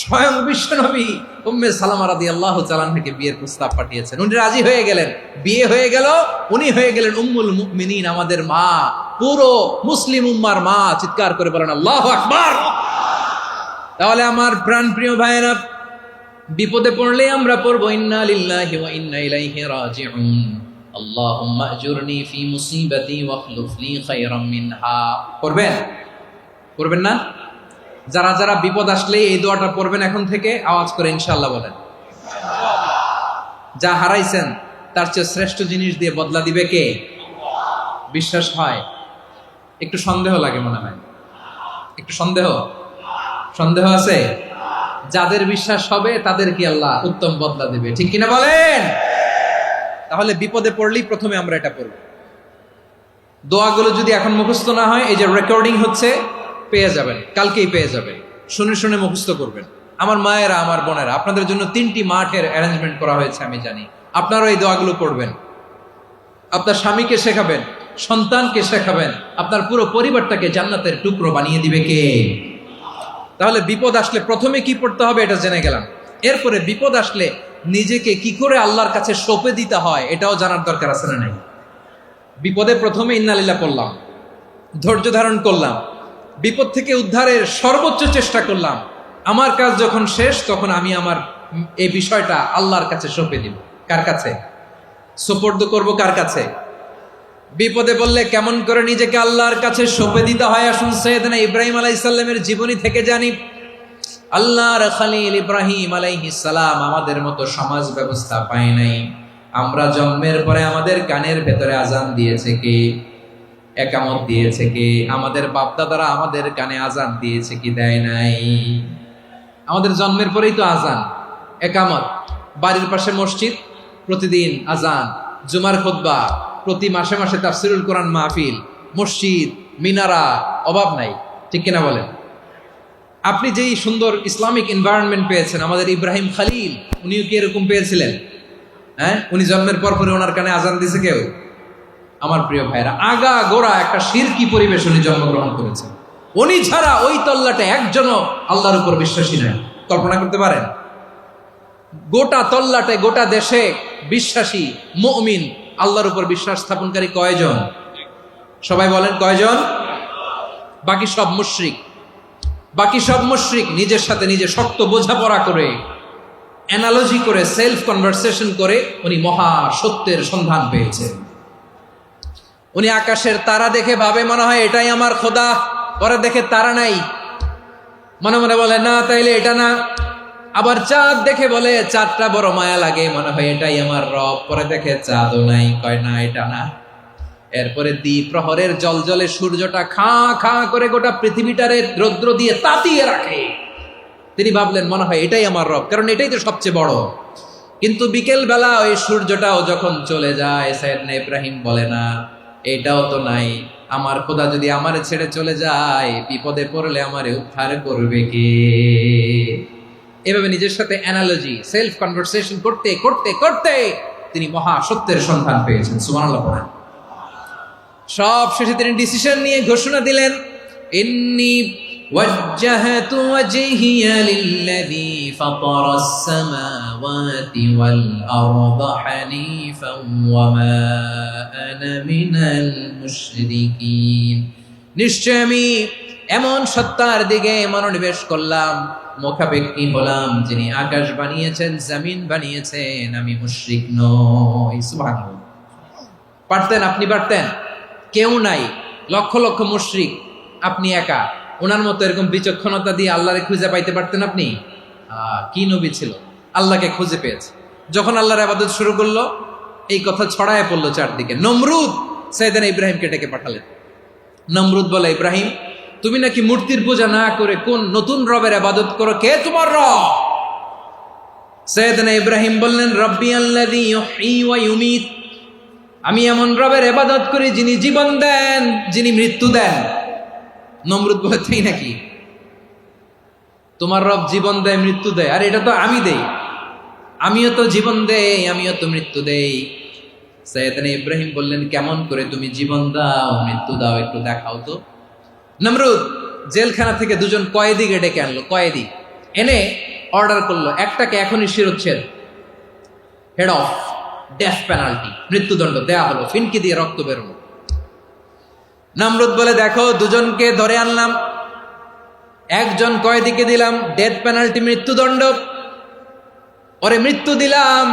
স্বয়ং বিশ্ব নবী উম্মে সালামা রাদিয়াল্লাহু তাআলা আনহাকে বিয়ের প্রস্তাব পাঠিয়েছেন। উনি রাজি হয়ে গেলেন, বিয়ে হয়ে গেল, উনি হয়ে গেলেন উম্মুল মুমিনিন, আমাদের মা, পুরো মুসলিম উম্মার মা। চিৎকার করে বলেন আল্লাহু আকবার। তাহলে আমার প্রাণপ্রিয় ভাইয়েরা, বিপদে পড়লে আমরা পড়বো ইন্না লিল্লাহি ওয়া ইন্না ইলাইহি রাজিউন, আল্লাহুম্মা আজুরনি ফি মুসিবাতি ওয়া আখলুফ লি খায়রাম মিনহা। পড়বেন? পড়বেন না? যারা যারা বিপদ আসলে এই দোয়াটা পড়বেন এখন থেকে আওয়াজ করে ইনশাআল্লাহ বলেন। যা হারাইছেন তার চেয়ে শ্রেষ্ঠ জিনিস দিয়ে বদলা দিবে কে? বিশ্বাস হয়? একটু সন্দেহ লাগে মনে হয়, একটু সন্দেহ আছে? যাদের বিশ্বাস হবে তাদের কি আল্লাহ উত্তম বদলা দেবে, ঠিক কিনা বলেন? তাহলে বিপদে পড়লেই প্রথমে আমরা এটা পড়ব। দোয়াগুলো যদি এখন মুখস্থ না হয়, এই যে রেকর্ডিং হচ্ছে, পেয়ে যাবেন, কালকেই পেয়ে যাবেন। শুনে শুনে মুখস্থ করবেন। আমার মায়েরা, আমার বোনেরা, আপনাদের জন্য 3টি মাঠের অ্যারেঞ্জমেন্ট করা হয়েছে, আমি জানি। আপনারাও এই দোয়াগুলো পড়বেন, আপনার স্বামীকে শেখাবেন, সন্তানকে শেখাবেন, আপনার পুরো পরিবারটাকে জান্নাতের টুকরো বানিয়ে দিবে কে? তাহলে বিপদ আসলে প্রথমে কি পড়তে হবে এটা জেনে গেলাম। এরপরে বিপদ আসলে নিজেকে কি করে আল্লাহর কাছে সঁপে দিতে হয় এটাও জানার দরকার আছে না নাই? বিপদে প্রথমে ইন্না লিল্লাহ পড়লাম, ধৈর্য ধারণ করলাম, বিপদ থেকে উদ্ধারের সর্বোচ্চ চেষ্টা করলাম। আমার কাজ যখন শেষ তখন আমি আমার এই বিষয়টা আল্লাহর কাছে সঁপে দিব। কার কাছে সুপর্দ করব? কার কাছে? বিপদে বললে কেমন করে নিজেকে আল্লাহর কাছে সঁপে দিতে হয় আসুন সাইয়েদনা ইব্রাহিম আলাইহিস সালামের জীবনী থেকে জানি। আল্লাহর খলিল ইব্রাহিম আলাইহিস সালাম আমাদের মতো সমাজ ব্যবস্থা পায় নাই। আমরা জন্মের পরে আমাদের কানের ভেতরে আজান দিয়েছে কে? একামত দিয়েছে কে? আমাদের বাপদাদারা আমাদের কানে আজান দিয়েছে কি? দেয় নাই। আমাদের জন্মের পরেই তো আজান, একামত, বাড়ির পাশে মসজিদ, প্রতিদিন আজান, জুমার খুতবা, প্রতি মাসে মাসে তাফসিরুল কোরআন মাহফিল, মসজিদ, মিনারা, অভাব নাই, ঠিক কিনা বলেন? আপনি যেই সুন্দর ইসলামিক এনভায়রনমেন্ট পেয়েছেন, আমাদের ইব্রাহিম খলিল উনিও কি এরকম পেয়েছিলেন? হ্যাঁ, উনি জন্মের পর পরে ওনার কানে আজান দিয়েছে কেউ? আমার প্রিয় ভাইরা, আগা গোড়া একটা শিরকি পরিবেশ উনি জন্মগ্রহণ করেছেন। উনি ছাড়া ওই তল্লাটে একজনও আল্লাহর উপর বিশ্বাসী নাই। কল্পনা করতে পারেন? গোটা তল্লাটে, গোটা দেশে বিশ্বাসী মুমিন, আল্লাহর উপর বিশ্বাস স্থাপনকারী কয়জন? সবাই বলেন কয়জন? বাকি সব মুশরিক। বাকি সব মুশরিক নিজের সাথে নিজে শক্ত বোঝাপড়া করে, অ্যানালজি করে, সেলফ কনভারসেশন করে উনি মহা সত্যের সন্ধান পেয়েছেন। উনি আকাশের তারা দেখে ভাবে মনে হয় এটাই আমার খোদা, পরে দেখে তারা নাই, মনে মনে বলে না তাইলে এটা না। আবার চাঁদ দেখে বলে চাঁদটা বড় মায়া লাগে, মনে হয় এটাই আমার রব, পরে দেখে চাঁদও নাই, কয় না এটা না। এরপরে দ্বিপ্রহরের জলজলে সূর্যটা খা খা করে গোটা পৃথিবীটারে রৌদ্র দিয়ে তাতিয়ে রাখে। তিনি ভাবলেন মনে হয় এটাই আমার রব, কারণ এটাই তো সবচেয়ে বড়। কিন্তু বিকেল বেলা ওই সূর্যটাও যখন চলে যায়, সাইয়েদনা ইব্রাহিম বলে না এটাও তো নাই, আমার খোদা যদি আমারে ছেড়ে চলে যায়, বিপদে পড়লে আমারে উদ্ধার করবে কে? এভাবে নিজের সাথে অ্যানালজি, সেলফ কনভারসেশন করতে করতে করতে তিনি মহা সত্যের সন্ধান পেয়েছেন। সুবহানাল্লাহ পড়েন। সব শেষে তিনি ডিসিশন নিয়ে ঘোষণা দিলেন, ইন্নী ওয়াজ্জাহতু ওয়াজহিয়া লিল্লাযী ফাতারাস সামাওয়াতি ওয়াল আরদা হানিফান ওয়া মা আনা মিনাল মুশরিকিন। নিশ্চয় আমি এমন সত্তার দিকে মনোনিবেশ করলাম, মুখাপেক্ষী হলাম, যিনি আকাশ বানিয়েছেন, জমিন বানিয়েছেন, আমি মুশরিক নই। সুবহানাল্লাহ। পারতেন, আপনি পারতেন? কেউ নাই, লক্ষ লক্ষ মুশরিক, আপনি একা। ওনার মতো এরকম বিচক্ষণতা দিয়ে আল্লাহরে খুঁজে পাইতে পারতেন আপনি? কি নবী ছিল, আল্লাহকে খুঁজে পেয়েছে। যখন আল্লাহর ইবাদত শুরু করলো, এই কথা ছড়ায় পড়লো চারদিকে। নমরুদ সাইয়েদনা ইব্রাহিমকে ডেকে পাঠালেন। নমরুদ বলে, ইব্রাহিম তুমি নাকি মূর্তির পূজা না করে কোন নতুন রবের ইবাদত করো, কে তোমার রব? সাইয়েদনা ইব্রাহিম বললেন, রব্বি আল্লাযী ইউহয়ী ওয়া ইউমীত, আমি এমন রবের ইবাদত করি যিনি জীবন দেন, যিনি মৃত্যু দেন। নমরুদ বলে, তাই নাকি? তোমার রব জীবন দেয়, মৃত্যু দেয়, আর এটা তো আমি দেই। আমিও তো জীবন দেই, আমিও তো মৃত্যু দেই। সাইয়েদনা ইব্রাহিম বললেন, কেমন করে তুমি জীবন দাও, মৃত্যু দাও, একটু দেখাও তো। নমরুদ জেলখানা থেকে দুজন কয়েদিকে ডেকে আনলো। কয়েদি এনে অর্ডার করলো, একটাকে এখনই শিরোচ্ছেদ, হেড অফ, ডেথ পেনাল্টি, মৃত্যুদণ্ড দেয়া হলো, ফিনকি দিয়ে রক্ত বেরোনো। নমরুদ বলে, দেখো দুজনকে ধরে আনলাম, একজন কয়েদিকে দিলাম ডেথ পেনাল্টি, মৃত্যুদণ্ড, ওরে মৃত্যু দিলাম।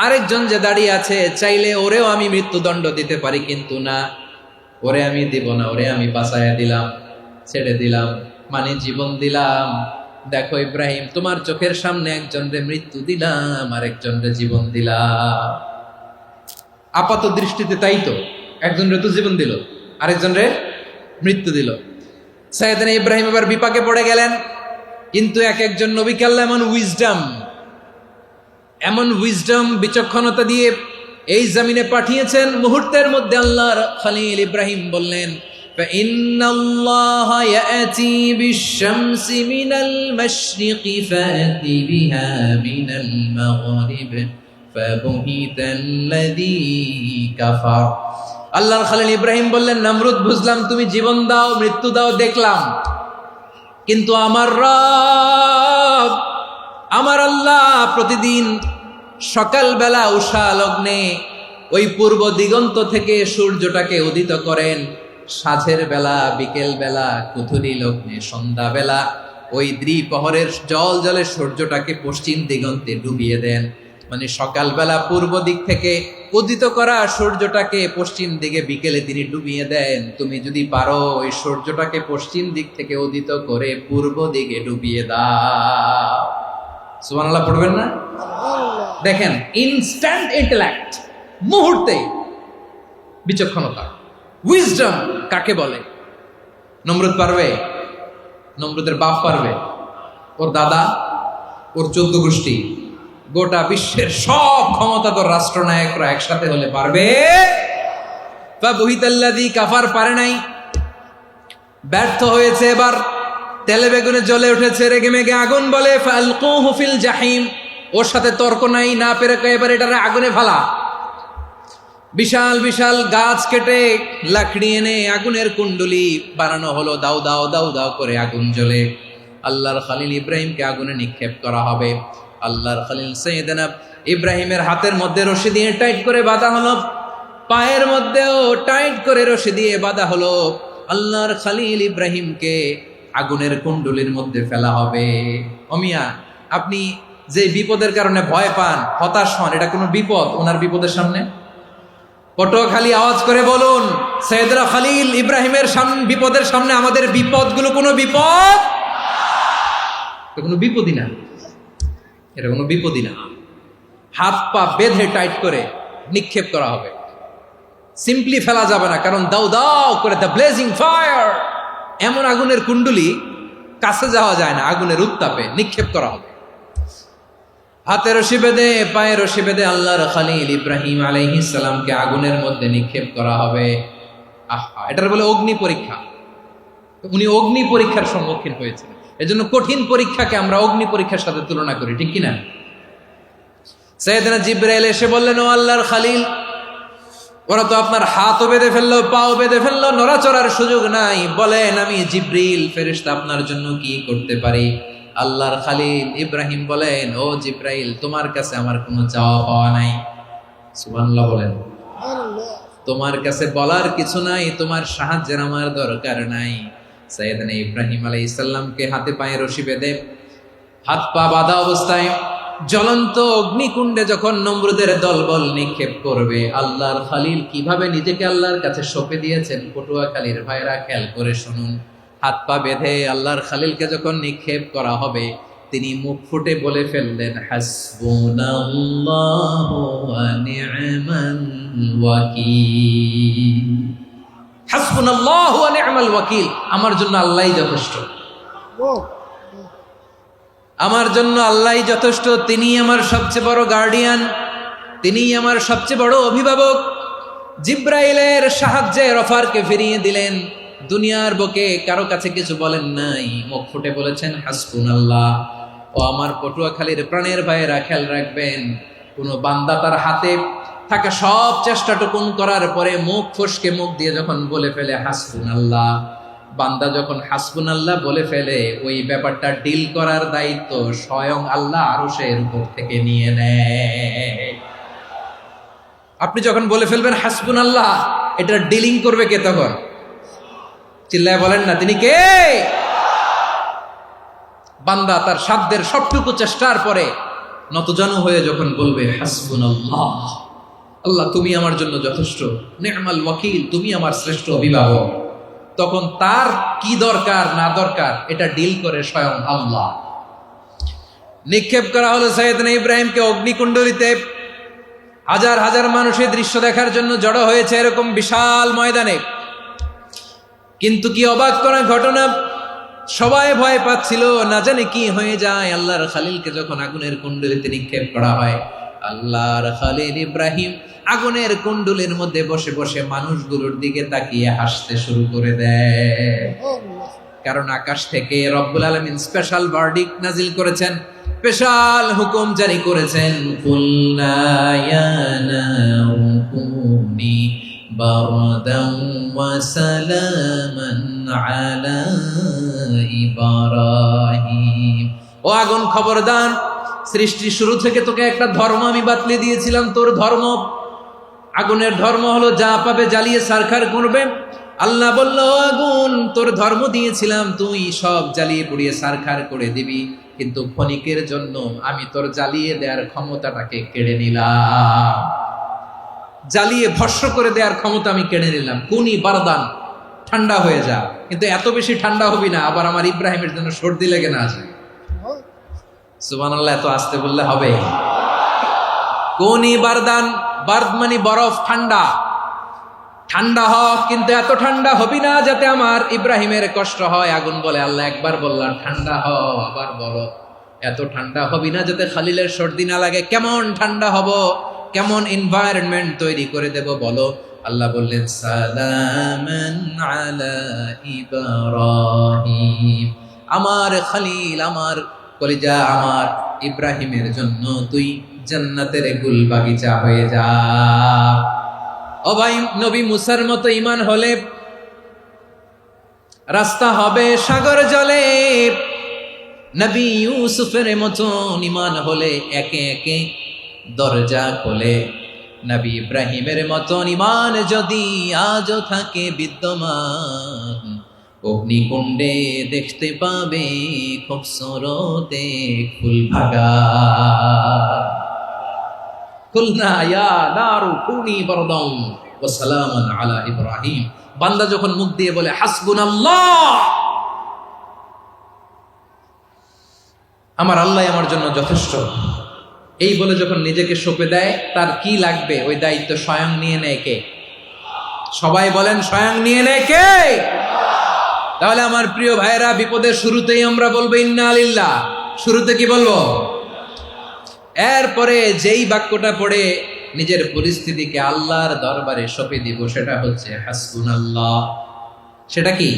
আরেকজন যে দাঁড়িয়ে আছে, চাইলে ওরেও আমি মৃত্যুদণ্ড দিতে পারি, কিন্তু না, ওরে আমি দিব না, ওরে আমি বাঁচাইয়া দিলাম, ছেড়ে দিলাম, মানে জীবন দিলাম। দেখো ইব্রাহিম, তোমার চোখের সামনে একজনরে মৃত্যু দিলাম, আরেকজনরে জীবন দিলাম। আপাত দৃষ্টিতে তাই তো, একজনরে তো জীবন দিল, আরেকজনরে মৃত্যু দিল। সাইয়েদনা ইব্রাহিম এবার বিপাকে পড়ে গেলেন। কিন্তু এক একজন নবীকে আল্লাহ এমন উইজডম বিচক্ষণতা দিয়ে এই জমিনে পাঠিয়েছেন। মুহূর্তের মধ্যে আল্লাহর খলিল ইব্রাহিম বললেন, فإن الله يأتي بالشمس من المشرق فأت بها من المغرب فبهت الذي كفر। আল্লাহর খলিল ইব্রাহিম বললেন, নমরুদ বুঝলাম তুমি জীবন দাও, মৃত্যু দাও, দেখলাম, কিন্তু আমার রব, আমার আল্লাহ প্রতিদিন সকালবেলা উষা লগ্নে ওই পূর্ব দিগন্ত থেকে সূর্যটাকে উদিত করেন, সাঁঝের বেলা, বিকেল বেলা, কুথুরি লগ্নে, সন্ধ্যা বেলা ওই দ্বিপ্রহরের জল জলে সূর্যটাকে পশ্চিম দিগন্তে ডুবিয়ে দেন। মানে সকালবেলা পূর্ব দিক থেকে উদিত করা সূর্যটাকে পশ্চিম দিকে বিকেলে তিনি ডুবিয়ে দেন। তুমি যদি পারো ওই সূর্যটাকে পশ্চিম দিক থেকে উদিত করে পূর্ব দিকে ডুবিয়ে দাও। সুবহানাল্লাহ পড়বেন না? দেখেন, ইনস্ট্যান্ট ইন্টেলেক্ট, মুহূর্তে বিচক্ষণতা, উইজডম কাকে বলে? নমরুদ পারবে? নমরুদের বাপ পারবে? ওর দাদা, ওর 14 গোষ্ঠী, গোটা বিশ্বের সব ক্ষমতাধর রাষ্ট্রনায়করা একসাথে হলে পারবে? ফাবুহিতাল্লাযী কাফার, পারে নাই, ব্যর্থ হয়েছে। এবার তেলে বেগুনে জ্বলে উঠেছে, রেগে মেগে আগুন বলে, ফালকুহু ফিল জাহিম, ওর সাথে তর্ক নাই, না পেরে এবার এটারে আগুনে ফেলা। বিশাল বিশাল গাছ কেটে লাকড়ি এনে আগুনের কুণ্ডলি বানানো হলো, দাও দাও দাও দাও করে আগুন জ্বলে। আল্লাহর খলিল ইব্রাহিমকে আগুনে নিক্ষেপ করা হবে। আল্লাহর খলিল সাইয়েদনা ইব্রাহিমের হাতের মধ্যে রশি দিয়ে টাইট করে বাঁধা হলো, পায়ের মধ্যেও টাইট করে রশি দিয়ে বাঁধা হলো। আল্লাহর খলিল ইব্রাহিমকে আগুনের কুণ্ডলির মধ্যে ফেলা হবে। অমিয়া, আপনি যে বিপদের কারণে ভয় পান, হতাশ হন, এটা কোনো বিপদ ওনার বিপদের সামনে? পটুয়াখালী আওয়াজ করে বলুন, সাইয়েদনা খলিল ইব্রাহিমের বিপদের সামনে আমাদের বিপদগুলো কোনো বিপদ? কোনো বিপদই না, এটা কোনো বিপদই না। হাত পা বেঁধে টাইট করে নিক্ষেপ করা হবে। সিম্পলি ফেলা যাবে না, কারণ দাও দাও করে দ্য ব্লেজিং ফায়ার, এমন আগুনের কুণ্ডুলি কাছে যাওয়া যায় না, আগুনের উত্তাপে নিক্ষেপ করা হবে। হাতে রশি বেঁধে পায়ে রশি বেঁধে আল্লাহর খলিল ইব্রাহিম আলাইহিস সালামকে আগুনের মধ্যে নিক্ষেপ করা হবে। আহা, এটার বলে অগ্নি পরীক্ষা। উনি অগ্নি পরীক্ষার সম্মুখীন হয়েছেন। এজন্য কঠিন পরীক্ষাকে আমরা অগ্নি পরীক্ষার সাথে তুলনা করি, ঠিক কিনা? সাইয়েদনা জিবরাইল এসে বললেন, ও আল্লাহর খলিল, ওরা তো আপনার হাতও বেঁধে ফেললো, পাও বেঁধে ফেললো, নড়াচড়ার সুযোগ নাই, বলেন আমি জিবরিল ফেরেশতা আপনার জন্য কি করতে পারি? আল্লাহর খলিল ইব্রাহিম বলেন, ও জিবরাইল, তোমার কাছে আমার কোনো চাওয়া পাওয়া নাই। সুবহানাল্লাহ বলেন। তোমার কাছে বলার কিছু নাই, তোমার সাহায্যের আমার দরকার নাই। সাইয়েদনা ইব্রাহিম আলাইহিস সালামকে হাতে পায়ে রশি বেঁধে হাত পা বাঁধা অবস্থায় জ্বলন্ত অগ্নিকুণ্ডে যখন নমরুদের দলবল নিক্ষেপ করবে, আল্লাহর খলিল কিভাবে নিজেকে আল্লাহর কাছে সঁপে দিয়েছেন, পটুয়াখালীর ভাইরা খেয়াল করে শুনুন। হাত পা বেঁধে আল্লাহর খলিলকে যখন নিক্ষেপ করা হবে, তিনি মুখ ফুটে বলে ফেললেন, হাসবুনাল্লাহু ওয়া নি'মাল ওয়াকিল। হাসবুনাল্লাহু ওয়া নি'মাল ওয়াকিল, আমার জন্য আল্লাহই যথেষ্ট, আমার জন্য আল্লাহই যথেষ্ট। তিনি আমার সবচেয়ে বড় গার্ডিয়ান, তিনি আমার সবচেয়ে বড় অভিভাবক। জিব্রাইলের সাহায্যে অফারকে ফিরিয়ে দিলেন। দুনিয়ার বুকে কারো কাছে কিছু বলেন নাই, মুখ ফুটে বলেছেন হাসবুনাল্লাহ। ও আমার পটুয়াখালীর প্রাণের ভাইয়েরা, খেয়াল রাখবেন, কোনো বান্দা তার হাতে থাকা সব চেষ্টাটুকুন করার পরে মুখ ফসকে মুখ দিয়ে যখন বলে ফেলে হাসবুনাল্লাহ, বান্দা যখন হাসবুনাল্লাহ বলে ফেলে, ওই ব্যাপারটা ডিল করার দায়িত্ব স্বয়ং আল্লাহ আরশের উপর থেকে নিয়ে নেয়। আপনি যখন বলে ফেলবেন হাসবুনাল্লাহ, এটা ডিলিং করবে কে তখন? চিল্লায় বলেন না, তিনি কে? বান্দা তার সাধ্যের সবটুকু চেষ্টার পরে নতজানু হয়ে যখন বলবে হাসবুনাল্লাহ, আল্লাহ তুমি আমার জন্য যথেষ্ট, নি'মাল ওয়াকিল, তুমি আমার শ্রেষ্ঠ অভিভাবক, তখন তার কি দরকার না দরকার এটা ডিল করে স্বয়ং আল্লাহ। নিক্ষেপ করা হলো সাইয়েদনা ইব্রাহিমকে অগ্নিকুণ্ডলিতে। হাজার হাজার মানুষের দৃশ্য দেখার জন্য জড়ো হয়েছে এরকম বিশাল ময়দানে। কিন্তু কি অবাক করা ঘটনা, সবাই ভয় পাচ্ছিল, না জানে কি হয়ে যায়। আল্লাহর খলিলকে যখন আগুনের কুণ্ডলিতে নিক্ষেপ করা হয়, আল্লাহর খলিল ইব্রাহিম আগুনের কুণ্ডলের মধ্যে বসে বসে মানুষগুলোর দিকে তাকিয়ে হাসতে শুরু করে দেয়। কারণ আকাশ থেকে রব্বুল আলামিন স্পেশাল ভার্ডিক্ট নাজিল করেছেন, স্পেশাল হুকুম জারি করেছেন, কুল্লা ইয়া নারু কুনি বারদান ওয়া সালামান আলা ইব্রাহিম। ও আগুন, খবরদার, সৃষ্টির শুরু থেকে তোকে একটা ধর্ম আমি বাতলে দিয়েছিলাম, তোর ধর্ম, আগুনের ধর্ম হলো যা পাবে জ্বালিয়ে সারখার করবে। আল্লাহ বলল, আগুন, তোর ধর্ম দিয়েছিলাম, তুই সব জ্বালিয়ে পুড়িয়ে সারখার করে দিবি, কিন্তু ক্ষণিকের জন্য আমি তোর জ্বালিয়ে দেওয়ার ক্ষমতাটাকে কেড়ে নিলাম, জ্বালিয়ে ভস্ম করে দেওয়ার ক্ষমতা আমি কেড়ে নিলাম। কুনি বারদান, ঠান্ডা হয়ে যা, কিন্তু এত বেশি ঠান্ডা হবি না আবার আমার ইব্রাহিমের জন্য সর্দি লেগে না যায়। সুবহানাল্লাহ, এত আসতে বললে হবে? কুনি বারদান, বার্দ মানে বরফ, ঠান্ডা, ঠান্ডা হ, কিন্তু এত ঠান্ডা হবি না যাতে আমার ইব্রাহিমের কষ্ট হয়। আগুন বলে, আল্লাহ একবার বললাম ঠান্ডা হ, আবার বলো এত ঠান্ডা হবি না যাতে খালিলের সর্দি না লাগে। কেমন ঠান্ডা হব, কেমন এনভায়রনমেন্ট তৈরি করে দেব বলো? আল্লাহ বললেন, সালামান আলা ইব্রাহিম, আমার খলিল, আমার কলিজা, আমার ইব্রাহিমের জন্য তুই জান্নাতের গুল বাগিচা হয়ে যা। ও ভাই, নবী মুসার মতো ঈমান হলে রাস্তা হবে সাগর জলে, নবী ইউসুফের মতো ঈমান হলে একে একে দরজা খোলে, নবী ইব্রাহিমের মতো ঈমান যদি আজও থাকে বিদ্যমান, অগ্নিকুণ্ডে দেখতে পাবে খুবসুরতে ফুল ভাগা। কুলনা ইয়া নারু কুনি বারদান ওয়া সালামান আলা ইব্রাহিম। বান্দা যখন মুখ দিয়ে বলে হাসবুনাল্লাহ, আমার আল্লাহ আমার জন্য যথেষ্ট, এই বলে যখন নিজেকে সঁপে দেয়, তার কি লাগবে ওই দায়িত্ব স্বয়ং নিয়ে নেয় কে? সবাই বলেন স্বয়ং নিয়ে নেয় কে? তাহলে আমার প্রিয় ভাইরা, বিপদের শুরুতেই আমরা বলবো ইন্না লিল্লাহ। শুরুতে কি বলবো? এরপরে যেই বাক্যটা পড়ে নিজের পরিস্থিতিকে আল্লাহর দরবারে সঁপে দিব, সেটা হচ্ছে হাসবুনাল্লাহ। সেটা কি?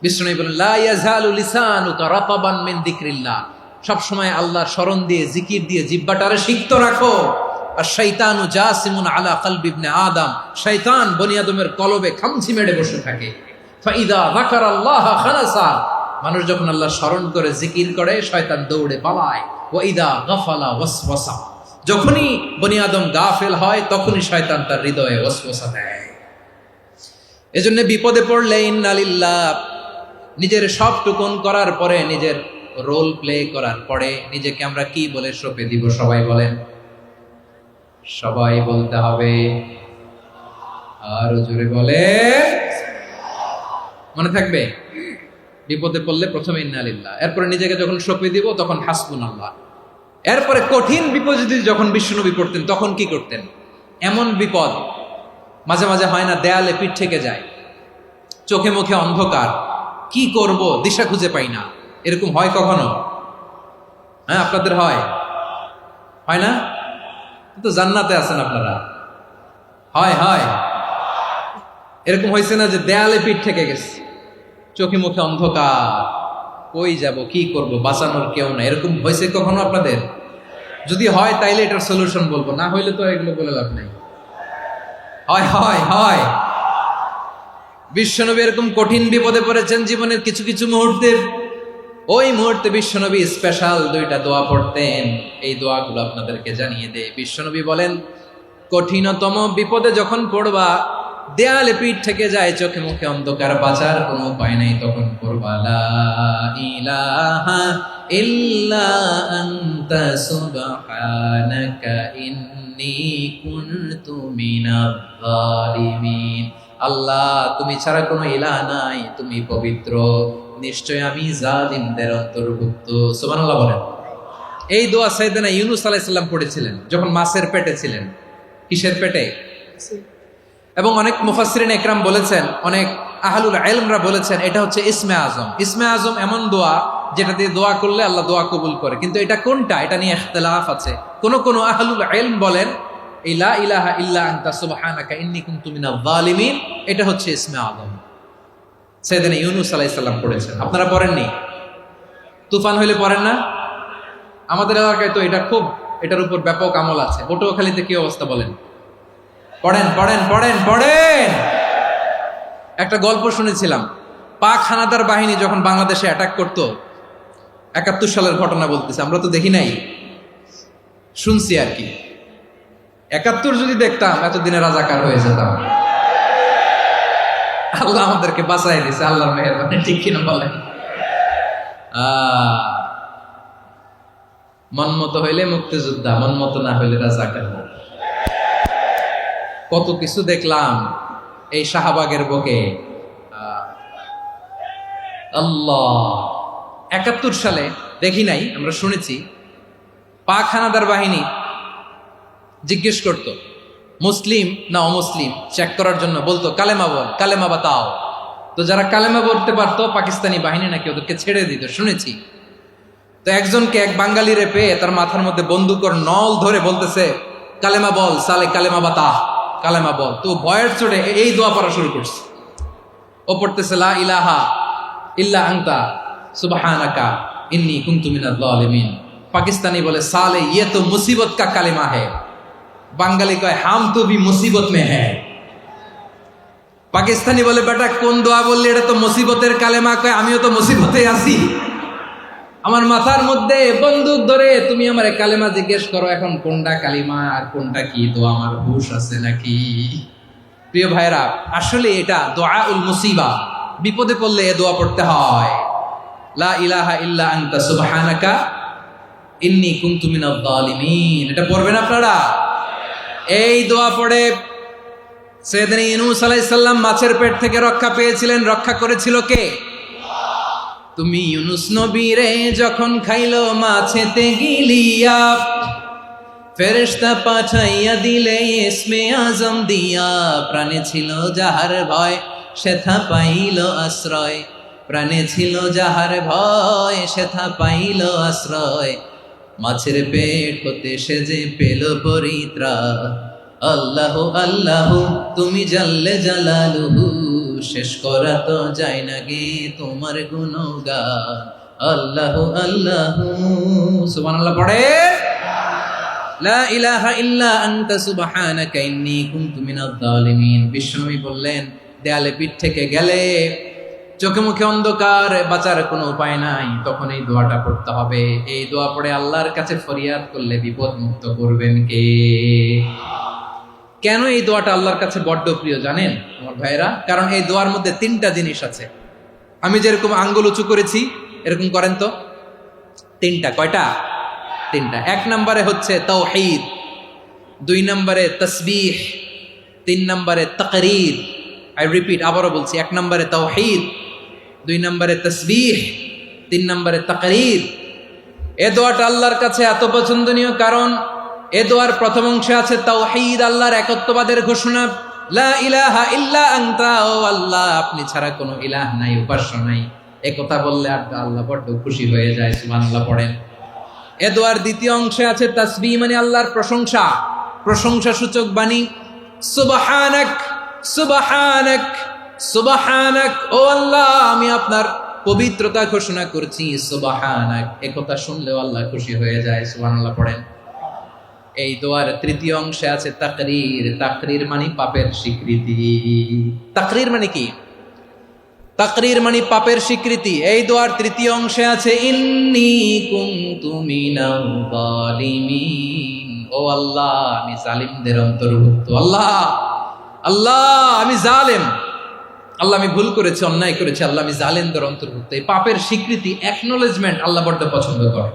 বিষ্ণু বলেন লা ইয়াজালু লিসানুকা রাতাবান মিন যিকরিল্লাহ। সব সময় আল্লাহর স্মরণ দিয়ে, জিকির দিয়ে জিহ্বাটারে সিক্ত রাখো। আর শয়তানু জাসিমুন আলা কলবি ইবনে আদম, শয়তান বনি আদমের কলবে খামচি মেরে বসে থাকে। ফাইদা যাকারাল্লাহ খালাসা, মানুষ যখন আল্লাহর স্মরণ করে জিকির করে শয়তান দৌড়ে পালায়। ওয়া ইদা গাফালা ওয়াসওয়াসা, যখনই বনি আদম গাফেল হয় তখনই শয়তান তার হৃদয়ে ওয়াসওয়াসা দেয়। এজন্য বিপদে পড়লে ইন্না লিল্লাহ, নিজের সবটুকুন করার পরে, নিজের রোল প্লে করার পরে নিজেকে আমরা কি বলে সঁপে দিব? সবাই বলেন, সবাই বলতে হবে। আরো জোরে বলে, মনে থাকবে? বিপদে পড়লে প্রথমে ইন্না লিল্লাহ, এরপরে নিজেকে যখন সঁপে দিব তখন হাসবুনাল্লাহ। এরপরে কঠিন বিপদ যদি যখন বিশ্বনবী পড়তেন তখন কি করতেন? এমন বিপদ মাঝে মাঝে হয় না, দেয়ালে পিঠ থেকে যায়, চোখে মুখে অন্ধকার, কি করব দিশা খুঁজে পাই না, এরকম হয় কখনো? হ্যাঁ, আপনাদের হয়? হয় না? তো জান্নাতে আছেন আপনারা। হয় হয় এরকম হয়েছে না যে দেয়ালে পিঠ থেকে গেছে, চোখে মুখে অন্ধকার, কই যাব, কি করব, বাঁচানোর কেউ না, এরকম হয়েছে কখনো আপনাদের? যদি হয় তাইলে এটার সলিউশন বলবো, না হইলে তো এগুলো বলে লাভ নাই। হয় হয় হয় বিশ্বনবী এরকম কঠিন বিপদে পড়েছেন জীবনের কিছু কিছু মুহূর্তে। ওই মুহূর্তে বিশ্বনবী স্পেশাল দুইটা দোয়া পড়তেন। এই দোয়াগুলো আপনাদেরকে জানিয়ে দেয়। বিশ্বনবী বলেন, কঠিনতম বিপদে যখন পড়বা, দেয়ালে পিঠ থেকে যায়, চোখে মুখে অন্ধকার, বাঁচার কোনো উপায় নাই, তখন পড়বা লা ইলাহা ইল্লা আনতা সুবহানাকা ইন্নী কুনতু মিনাজ জালিমিন। আল্লাহ, তুমি ছাড়া কোনো ইলাহ নাই, তুমি পবিত্র, নিশ্চয় আমি জালিমদের অন্তর্ভুক্ত। সুবহানাল্লাহ বলেন। এই দোয়া সাইয়েদনা ইউনূস আলাইহিস সালাম পড়েছিলেন যখন মাছের পেটে ছিলেন। কিসের পেটে? এবং অনেক মুফাসসিরিন একরাম বলেছেন, অনেক আহলুল ইলমরা বলেছেন, এটা হচ্ছে ইসমে আজম। ইসমে আজম এমন দোয়া যেটা দিয়ে দোয়া করলে আল্লাহ দোয়া কবুল করে, কিন্তু এটা কোনটা, এটা নিয়ে ইখতিলাফ আছে। কোন আহলুল ইলম বলেন এই লা ইলাহা ইল্লা আনতা সুবহানাকা ইন্নী কুনতু মিনাজ জালিমিন, এটা হচ্ছে ইসমে আজম। সাইয়েদনা ইউনূস আলাইহিস সালাম পড়েছেন, আপনারা পড়েননি? তুফান হইলে পড়েন না? আমাদের এলাকায় তো এটা খুব, এটার উপর ব্যাপক আমল আছে। পটুয়াখালীতে কি অবস্থা বলেন? পড়েন পড়েন পড়েন পড়েন। একটা গল্প শুনেছিলাম, পাক হানাদার বাহিনী যখন বাংলাদেশে অ্যাটাক করত, ৭১ সালের ঘটনা বলতেছে, আমরা তো দেখি নাই, শুনছি আর কি। ৭১ যদি দেখতাম এতদিনে রাজাকার হয়ে যেতাম। আল্লাহ আমাদেরকে বাঁচাই দিয়েছে, আল্লাহর মেহেরবানি, ঠিক কিনা বলেন? মন মতো হইলে মুক্তিযোদ্ধা, মন মতো না হইলে রাজাকার। কত কিছু দেখলাম এই শাহবাগের বুকে। আল্লাহ, ৭১ সালে দেখি নাই, আমরা শুনেছি। পাক হানাদার বাহিনী জিজ্ঞেস করত মুসলিম না অমুসলিম চেক করার জন্য, বলতো কালেমা বল, কালেমা বাতাও। তো যারা কালেমা বলতে পারতো পাকিস্তানি বাহিনী নাকি ওদেরকে ছেড়ে দিত, শুনেছি। তো একজনকে, এক বাঙালিরে পেয়ে তার মাথার মধ্যে বন্দুকর নল ধরে বলতেছে কালেমা বল, সালে কালেমা বাতা, কালেমা বল। তো ভয়ের চোটে এই দোয়া পড়া শুরু করছে। ও পড়তেছে লা ইলাহা ইল্লা আনতা সুবহানাকা ইন্নী কুনতু মিনাজ জালিমিন। পাকিস্তানি বলে সালে ইয়ে তো মুসিবত কা কালেমা है। বাঙালি কয় হাম তো ভি মুসিবত মে হ্যায়। পাকিস্তানি বলে বেটা কোন দোয়া বললি, এটা তো মুসিবতের কালেমা। কয় আমিও তো মুসিবতে আছি, আমার মাথার মধ্যে বন্দুক ধরে তুমি আমার কালেমা জিজ্ঞেস করো, এখন কোনটা কালিমা আর কোনটা কি দোয়া, আমার হুশ আছে নাকি? প্রিয় ভাইরা, আসলে এটা দুআউল মুসিবা, বিপদে পড়লে এ দোয়া পড়তে হয়। লা ইলাহা ইল্লা আনতা সুবহানাকা ইন্নী কুনতু মিনাজ জালিমিন, এটা পড়বেন আপনারা। এই দোয়া পড়ে সাইয়েদনা ইউনূস আলাইহিস সালাম মাছের পেট থেকে রক্ষা পেয়েছিলেন। রক্ষা করেছিল কে? তুমি ইউনূস নবী রে যখন খাইলো মাছেতে গিলিয়া, ফেরেশতা পাঠাইয়া দিলে ইসমে আজম দিয়া, প্রাণে ছিল যাহার ভয় সেথা পাইল আশ্রয়। প্রাণে ছিল যাহার ভয় সেথা পাইল আশ্রয়। মাছের পেট হতে সে যে পেল পরিত্রাণ। আল্লাহু আল্লাহু তুমি জাল্লে জালালুহু, শেষ করা তো যায় না গে তোমার গুণগান। আল্লাহু আল্লাহু, সুবহানাল্লাহ পড়ে। লা ইলাহা ইল্লা আনতা সুবহানাকা ইন্নী কুনতু মিনাজ জালিমিন। বিশ্বনবী বললেন, দেয়ালে পিঠ থেকে গেলে, চোখে মুখে অন্ধকার, বাঁচার কোনো উপায় নাই, তখন এই দোয়াটা পড়তে হবে। এই দোয়া পড়ে আল্লাহর কাছে ফরিয়াদ করলে বিপদ মুক্ত করবেন কে? কেন এই দোয়াটা আল্লাহর কাছে বড্ড প্রিয় জানেন আমার ভাইরা? কারণ এই দোয়ার মধ্যে তিনটা জিনিস আছে। আমি যেরকম আঙ্গুল উঁচু করেছি এরকম করেন তো। তিনটা। কয়টা? তিনটা। এক নম্বরে হচ্ছে তাওহীদ, দুই নম্বরে তাসবিহ, তিন নম্বরে তাকরীর। আই রিপিট, আবারও বলছি, এক নম্বরে তাওহীদ, দুই নম্বরে তাসবিহ, তিন নম্বরে তাকরীর। এ দোয়াটা আল্লাহর কাছে এত পছন্দনীয় কারণ এ দোয়ার প্রথম অংশে আছে তাওহীদ, আল্লাহর একত্ববাদের ঘোষণা। লা ইলাহা ইল্লা আনতা, ও আল্লাহ আপনি ছাড়া কোনো ইলাহ নাই, উপাস্য নাই। এ কথা বললে আল্লাহ বড্ড খুশি হয়ে যায়, সুবহানাল্লাহ পড়েন। এ দোয়ার দ্বিতীয় অংশে আছে তাসবিহ, মানে আল্লাহর প্রশংসা, প্রশংসা সূচক বাণী। সুবহানাক সুবহানাক সুবহানাক, ও আল্লাহ আমি আপনার পবিত্রতা ঘোষণা করছি, সুবহানাক। এ কথা শুনলেও আল্লাহ খুশি হয়ে যায়, সুবহানাল্লাহ পড়েন। এই দোয়ার তৃতীয় অংশে আছে তাকরীর, তাকরীর মানে পাপের স্বীকৃতি। তাকরীর মানে কি? তাকরীর মানে পাপের স্বীকৃতি। এই দোয়ার তৃতীয় অংশে আছে ইন্নী কুনতু মিনাল জালিমিন, ও আল্লাহ আমি জালিমদের অন্তর্ভুক্ত। আল্লাহ আল্লাহ আমি জালেম, আল্লাহ আমি ভুল করেছি, অন্যায় করেছি, আল্লাহ আমি জালেমদের অন্তর্ভুক্ত। এই পাপের স্বীকৃতি, অ্যাকনোলেজমেন্ট আল্লাহ বড্ড পছন্দ করে।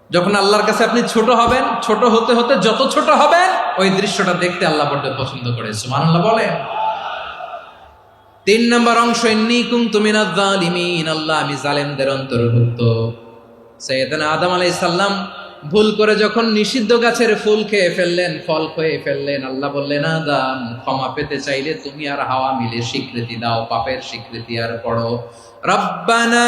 যখন আল্লাহর কাছে আপনি ছোট হবেন, ছোট হতে হতে যত ছোট হবেন ওই দৃশ্যটা দেখতে আল্লাহ বড্ড পছন্দ করে, সুবহানাল্লাহ বলেন। তিন নম্বর অংশ ইন্নী কুনতু মিনাজ জালিমিন, আল্লাহ আমি জালেমদের অন্তর্ভুক্ত। সাইয়েদনা আদম আলাইহিস সালাম ভুল করে যখন নিষিদ্ধ গাছের ফুল খেয়ে ফেললেন, ফল খেয়ে ফেললেন, আল্লাহ বললেন আদম ক্ষমা পেতে চাইলে তুমি আর হাওয়া মিলে স্বীকৃতি দাও, পাপের স্বীকৃতি আর পড়ো, রব্বানা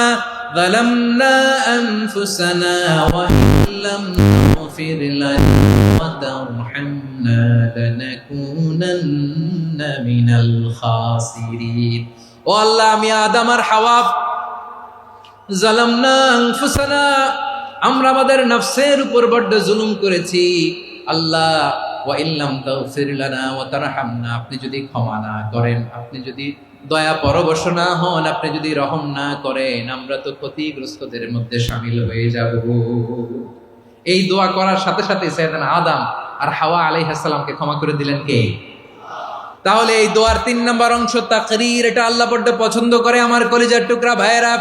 যালামনা আনফুসানা ওয়া ইল্লাম তাগফির লানা ওয়া তারহামনা লানাকুনান্না মিনাল খাসিরিন। ও আল্লাহ আমি আদম আর হাওয়া, যালামনা আনফুসানা আমরা আমাদের নফসের উপর বড্ড জুলুম করেছি, আল্লাহ ওয়া ইল্লাম তাগফির লানা ওয়া তারহামনা আপনি যদি ক্ষমা না করেন, আপনি যদি দয়া পরবশ না হন, আপনি যদি রহম না করেন, আমরা তো ক্ষতিগ্রস্তদের মধ্যে শামিল হয়ে যাব। এই দোয়া করার সাথে সাথে সাইয়েদনা আদম আর হাওয়া আলাইহিস সালামকে ক্ষমা করে দিলেন কে? তাহলে এই দোয়ার তিন নম্বর অংশ তাকরীর, এটা আল্লাহ বড্ড পছন্দ করে। আমার কলিজার টুকরা ভাইয়েরা,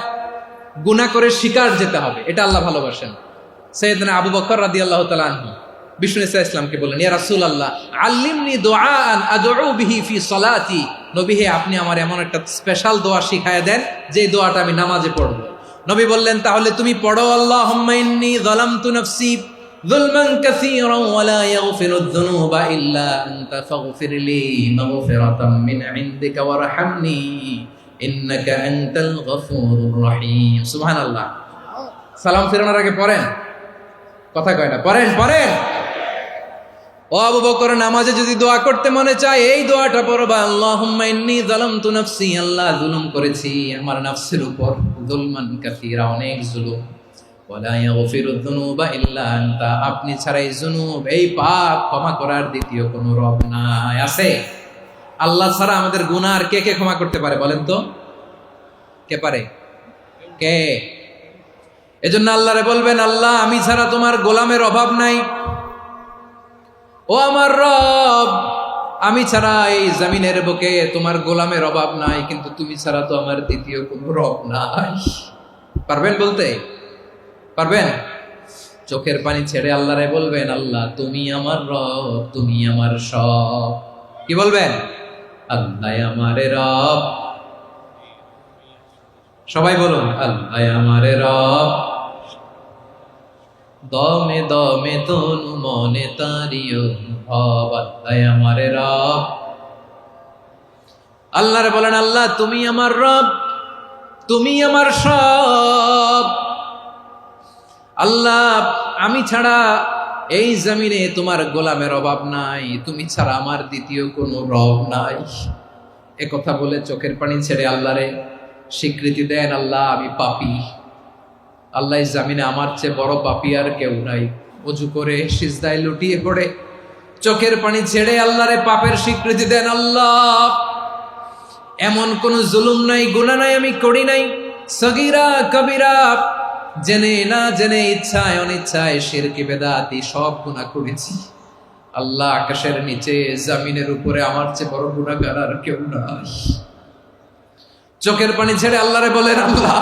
গুনাহ করে শিকার যেতে হবে, এটা আল্লাহ ভালোবাসেন। সাইয়েদনা আবু বকর রাদিয়াল্লাহু তাআলা আনহু বিষ্ণু ইসা ইসলামকে বললেন, ইয়া রাসূলুল্লাহ আল্লিমনি দুআআন আদউ বিহি ফি সালাতি, নবী হে আপনি আমার এমন একটা স্পেশাল দোয়া শিখায়া দেন যে দোয়াটা আমি নামাজে পড়ব। নবী বললেন, তাহলে তুমি পড়ো, আল্লাহুম্মা ইন্নী যালামতু নাফসি যুলমান কাসীরান ওয়া লা ইয়াগফিরুয যুনুবা ইল্লা আনতা ফাগফিরলি মাগফিরাতাম মিন ইনদিকা ওয়ারহামনি ইন্নাকা আনতাল গফুরুর রহিম। সুবহানাল্লাহ। সালাম ফিরানোর আগে পড়েন, কথা কয় না, পড়েন পড়েন। ও আবু বকর, নামাজে যদি দোয়া করতে মনে চায় এই দোয়াটা পড়বা, আল্লাহুম্মা ইন্নী যালামতু নাফসি, আল্লাহ জুলুম করেছি আমার নফসের উপর, যুলমান কাসীরা অনেক জুলুম, ওয়া লা ইয়াগফিরুয যুনুবা ইল্লা আনতা আপনি ছাড়া এই জুনুব, এই পাপ ক্ষমা করার দ্বিতীয় কোনো রব নাই। আছে? আল্লাহ ছাড়া আমাদের গুনাহ আর কে কে ক্ষমা করতে পারে বলেন তো? কে পারে? কে? এজন্য আল্লাহরে বলবেন, আল্লাহ আমি ছাড়া তোমার গোলামের অভাব নাই, ও আমার রব আমি ছাড়া এই জমিনের বুকে তোমার গোলামের অভাব নাই, কিন্তু তুমি ছাড়া তো আমার দ্বিতীয় কোনো রব নাই। পারবেন বলতে? পারবেন? চোখের পানি ছেড়ে আল্লাহরে বলবেন, আল্লাহ তুমি আমার রব, তুমি আমার সব। কি বলবেন? আল্লাহ আমারে রব। সবাই বলুন, আল্লাহ আমারে রব, দমে দমে তনু মনে তারি অনুভব, আল্লাহ আমার রব। আল্লাহরে বলেন, আল্লাহ তুমি আমার রব, তুমি আমার সব। আল্লাহ আমি ছাড়া এই জমিনে তোমার গোলামের অভাব নাই, তুমি ছাড়া আমার দ্বিতীয় কোনো রব নাই। এ কথা বলে চোখের পানি ছেড়ে আল্লাহরে স্বীকৃতি দেন, আল্লাহ আমি পাপী। আল্লাহ এই জমিনে আমার চেয়ে বড় পাপী আর কেউ নাই। অজু করে সিজদায় লুটিয়ে পড়ে চোখের পানি ছেড়ে আল্লাহরে পাপের স্বীকৃতি দেন, আল্লাহ এমন কোন জুলুম নাই, গুনাহ নাই আমি করি নাই, সগীরা কবিরা, জেনে না জেনে, ইচ্ছায় অনিচ্ছায়, শিরকি বেদাতি সব গুনাহ করেছি। আল্লাহ আকাশের নিচে জমিনের উপরে আমার চেয়ে বড় গুনাহগার আর কেউ নাই। চোখের পানি ছেড়ে আল্লাহরে বলেন, আল্লাহ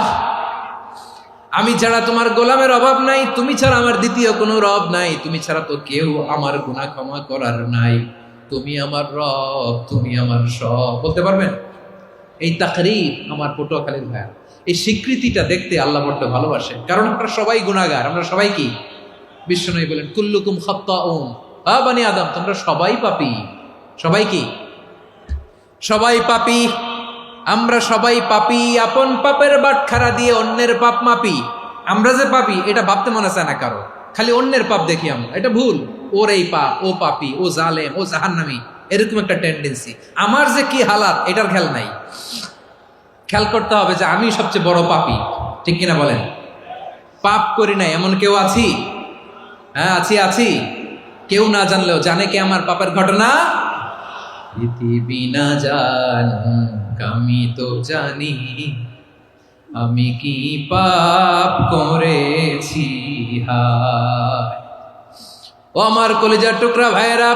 আমি ছাড়া তোমার গোলামের অভাব নাই, তুমি ছাড়া আমার দ্বিতীয় কোনো রব নাই, তুমি ছাড়া তো কেউ আমার গুনাহ ক্ষমা করার নাই, তুমি আমার রব, তুমি আমার সব। বলতে পারবেন? এই তাকরীর আমার পটুয়াখালীর ভাইয়া, এই স্বীকৃতিটা দেখতে আল্লাহ বড্ড ভালোবাসে, কারণ আমরা সবাই গুনাহগার। আমরা সবাই কি? বিশ্বনবী বলেন, কুল্লুকুম খাত্তাউন, বানি আদম তোমরা সবাই পাপী। সবাই কি? সবাই পাপী। আমরা সবাই পাপী, আপন পাপের বাটখারা দিয়ে অন্যের পাপ মাপি। আমরা যে পাপী এটা ভাবতে মনে চায় না কারো, খালি অন্যের পাপ দেখি আমরা, এটা ভুল। ওর এই পাপ, ও পাপী, ও জালেম, ও জাহান্নামী, এরকম একটা টেন্ডেন্সি। আমার যে কি হালাত এটার খেয়াল নাই। খেয়াল করতে হবে যে আমি সবচেয়ে বড় পাপী, ঠিক কিনা বলেন? পাপ করি নাই এমন কেউ আছি? হ্যাঁ আছি। কেউ না জানলেও জানে কে আমার পাপের ঘটনা? পৃথিবী না জানুক আমি তো জানি, আমি কি পাপ করেছি। হায় ও আমার কলিজার টুকরা ভাইয়েরা,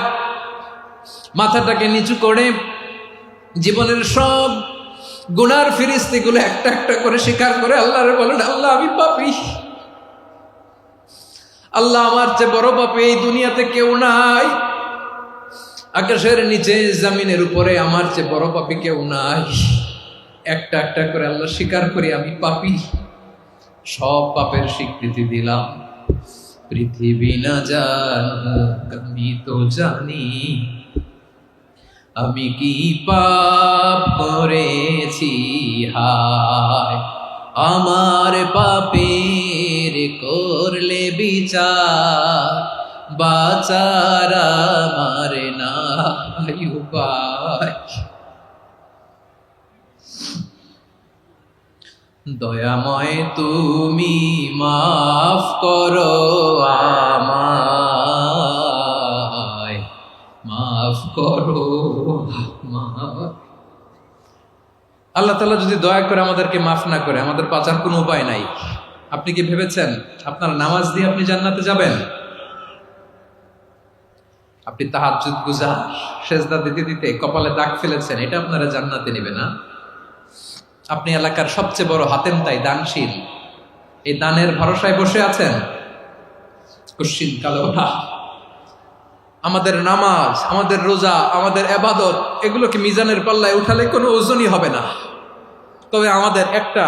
মাথাটাকে নিচু করে জীবনের সব গুনার ফিরিস্তিগুলো একটা একটা করে স্বীকার করে আল্লাহরে বলেন, আল্লাহ আমি পাপী। আল্লাহ আমার চেয়ে বড় পাপী এই দুনিয়াতে কেউ নাই। আকাশের নিচে জমিনের উপরে আমার চেয়ে বড় পাপী কেউ নাই। একটা একটা করে আল্লাহ স্বীকার করি আমি পাপী। সব পাপের স্বীকৃতি দিলাম। পৃথিবী না জানুক আমি তো জানি, আমি কি পাপ করেছি। হায় আমার পাপের করলে বিচার, বাঁচার আমার নাই উপায়। দয়াময় তুমি মাফ করো আমায়, মাফ করো আমায়। আল্লাহ তাআলা যদি দয়া করে আমাদেরকে মাফ না করে, আমাদের বাঁচার কোনো উপায় নাই। আপনি কি ভেবেছেন আপনার নামাজ দিয়ে আপনি জান্নাতে যাবেন? আপনি তাহাজ্জুদ গুজার, সেজদা দিতে দিতে কপালে দাগ ফেলেছেন, এটা আপনারা জান্নাতে নেবে না? আপনি এলাকার সবচেয়ে বড় হাতেম তাই, দানশীল, এই দানের ভরসায় বসে আছেন? কুশ্চিন কালো না। আমাদের নামাজ, আমাদের রোজা, আমাদের ইবাদত, এগুলোকে মিজানের পাল্লায় উঠালে কোনো ওজনই হবে না। তবে আমাদের একটা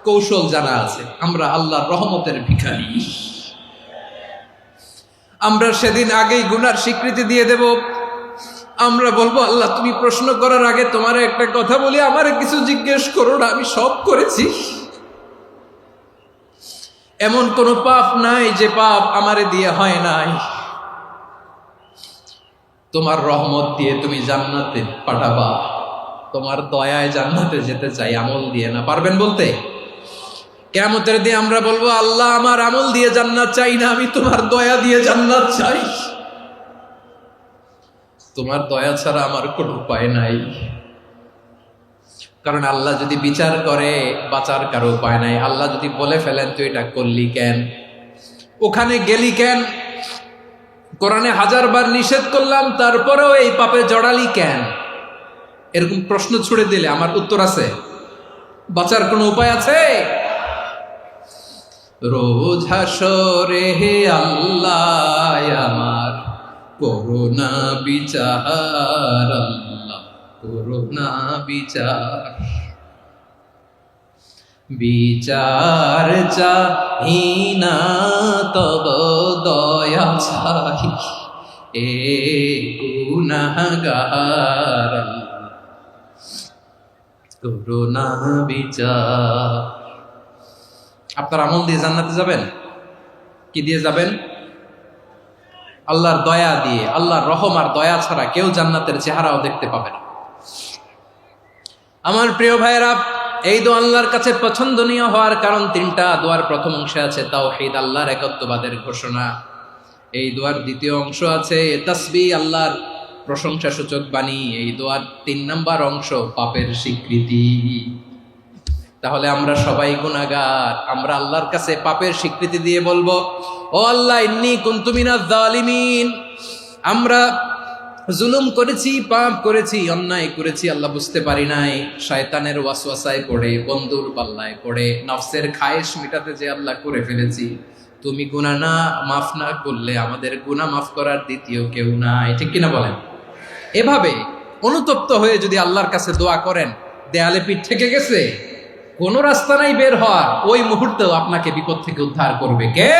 কৌশল জানা আছে, আমরা আল্লাহর রহমতের ভিখারি। আমরা সেদিন আগেই গুনার স্বীকৃতি দিয়ে দেব। আমরা বলবো, আল্লাহ তুমি প্রশ্ন করার আগে তোমার একটা কথা বলি, আমারে কিছু জিজ্ঞেস করো না, আমি সব করেছি। এমন কোন পাপ নাই যে পাপ আমারে দিয়ে হয় নাই। তোমার রহমত দিয়ে তুমি জান্নাতে পাঠাবা, তোমার দয়ায় জান্নাতে যেতে চাই, আমল দিয়ে না। পারবেন বলতে? কিয়ামতের দিন আমরা বলবো, আল্লাহ আমার আমল দিয়ে জান্নাত চাই না, আমি তোমার দয়া দিয়ে জান্নাত চাই। তোমার দয়া ছাড়া আমার কোনো উপায় নাই। কারণ আল্লাহ যদি বিচার করে, বাঁচার কারো উপায় নাই। আল্লাহ যদি বলে ফেলেন তুই এটা করলি কেন, ওখানে গেলি কেন, কোরআনে 1000 বার নিষেধ করলাম তারপরেও এই পাপে জড়ালি কেন, এরকম প্রশ্ন ছুড়ে দিলে আমার উত্তর আছে? বাঁচার কোনো উপায় আছে? রোজ হাসরে হে আল্লাহ আমার করুণা বিচার, আল্লাহ করুণা বিচার, বিচার চা হিনা তব দয়া চাই এ গুনাহগার করুণা বিচার। আপনার আমল দিয়ে জান্নাতে যাবেন? কি দিয়ে যাবেন? আল্লাহর দয়া দিয়ে। আল্লাহর রহম আর দয়া ছাড়া কেউ জান্নাতের চেহারাও দেখতে পাবে না। আমার প্রিয় ভাইয়েরা, এই দোয়া আল্লাহর কাছে পছন্দনীয় হওয়ার কারণ তিনটা। দোয়ার প্রথম অংশে আছে তাওহীদ, আল্লাহর একত্ববাদের ঘোষণা। এই দোয়ার দ্বিতীয় অংশ আছে তাসবিহ, আল্লাহর প্রশংসা সূচক বাণী। এই দোয়ার ৩ নাম্বার অংশ পাপের স্বীকৃতি। তাহলে আমরা সবাই গুনাহগার। আমরা আল্লাহর কাছে পাপের স্বীকৃতি দিয়ে বলবো, ও আল্লাহ, ইন্নী কুনতু মিনাজ জালিমিন, আমরা জুলুম করেছি, পাপ করেছি, অন্যায় করেছি, আল্লাহ বুঝতে পারি নাই, শয়তানের ওয়াসওয়াসায় পড়ে, বন্ধুর পাল্লায় পড়ে, নফসের খায়েশ মিটাতে যে আল্লাহ করে ফেলেছি। তুমি গুনাহ না মাফ না করলে আমাদের গুনাহ মাফ করার দ্বিতীয় কেউ নাই। ঠিক কিনা বলেন? এভাবে অনুতপ্ত হয়ে যদি আল্লাহর কাছে দোয়া করেন, দেয়ালে পিঠ থেকে গেছে, কোনো রাস্তা নাই বের হওয়ার, ওই মুহূর্তেও আপনাকে বিপদ থেকে উদ্ধার করবে কে?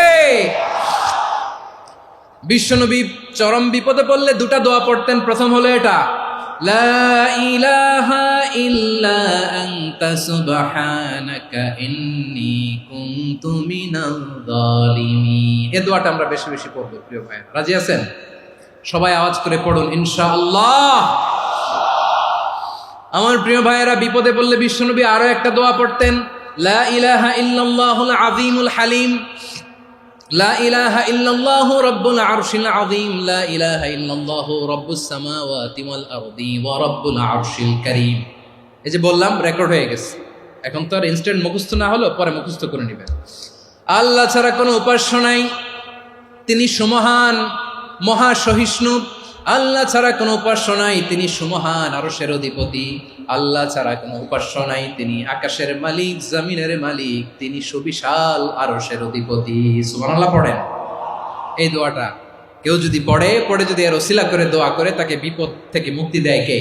বিশ্বনবী চরম বিপদে পড়লে দুটা দোয়া পড়তেন। প্রথম হলো এটা, লা ইলাহা ইল্লা আনতা সুবহানাকা ইন্নী কুনতু মিনাল জালিমিন। এই দোয়াটা আমরা বেশি বেশি পড়ব প্রিয় ভাই। রাজি আছেন? সবাই আওয়াজ করে পড়ুন ইনশাআল্লাহ। আমার প্রিয় ভাইয়েরা, বিপদে পড়লে বিশ্বনবী আরো একটা দোয়া পড়তেন, লা ইলাহা ইল্লাল্লাহুল আযীমুল হালিম, লা ইলাহা ইল্লাল্লাহু রাব্বুল আরশিল আযীম, লা ইলাহা ইল্লাল্লাহু রাব্বুস সামাওয়াতি ওয়াল আরদি ওয়া রাব্বুল আরশিল কারীম। এই যে বললাম, রেকর্ড হয়ে গেছে। এখন তো আর ইনস্ট্যান্ট মুখস্থ না হলো, পরে মুখস্থ করে নেবেন। আল্লাহ ছাড়া কোনো উপাস্য নাই, তিনি সুমহান, মহা সহিষ্ণু। আল্লাহ ছাড়া কোনো উপাস্য নাই, তিনি সুমহান, আরশের অধিপতি। আল্লাহ ছাড়া কোনো উপাস্য নাই, তিনি আকাশের মালিক, জমিনের মালিক, তিনি সুবিশাল আরশের অধিপতি। সুবহানাল্লাহ পড়েন। এই দোয়াটা কেউ যদি পড়ে যদি এর ওসিলা করে দোয়া করে, তাকে বিপদ থেকে মুক্তি দেয় কে?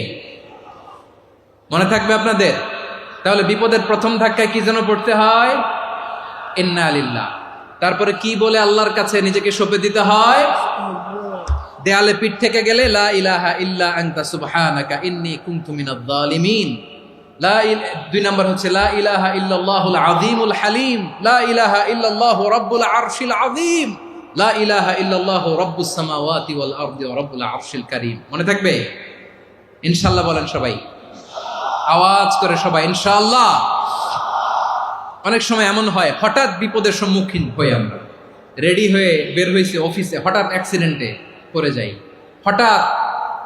মনে থাকবে আপনাদের? তাহলে বিপদের প্রথম ধাক্কায় কি যেন পড়তে হয়? ইন্না লিল্লাহ। তারপরে কি বলে আল্লাহর কাছে নিজেকে সঁপে দিতে হয়? দেয়ালে পিঠ থেকে গেলে লা ইলাহা ইল্লা আনতা সুবহানাকা ইন্নী কুনতু মিনাজ জালিমিন। ২ নাম্বার হচ্ছে লা ইলাহা ইল্লাল্লাহুল আযীমুল হালিম, লা ইলাহা ইল্লাল্লাহু রাব্বুল আরশিল আযীম, লা ইলাহা ইল্লাল্লাহু রাব্বুস সামাওয়াতি ওয়াল আরদি ওয়া রাব্বুল আরশিল কারীম। মনে থাকবে? ইনশাআল্লাহ বলেন সবাই, আওয়াজ করে সবাই ইনশাআল্লাহ। অনেক সময় এমন হয়, হঠাৎ বিপদের সম্মুখীন হই আমরা, রেডি হয়ে বের হয়েছে অফিসে, হঠাৎ অ্যাক্সিডেন্টে পড়ে যাই, হঠাৎ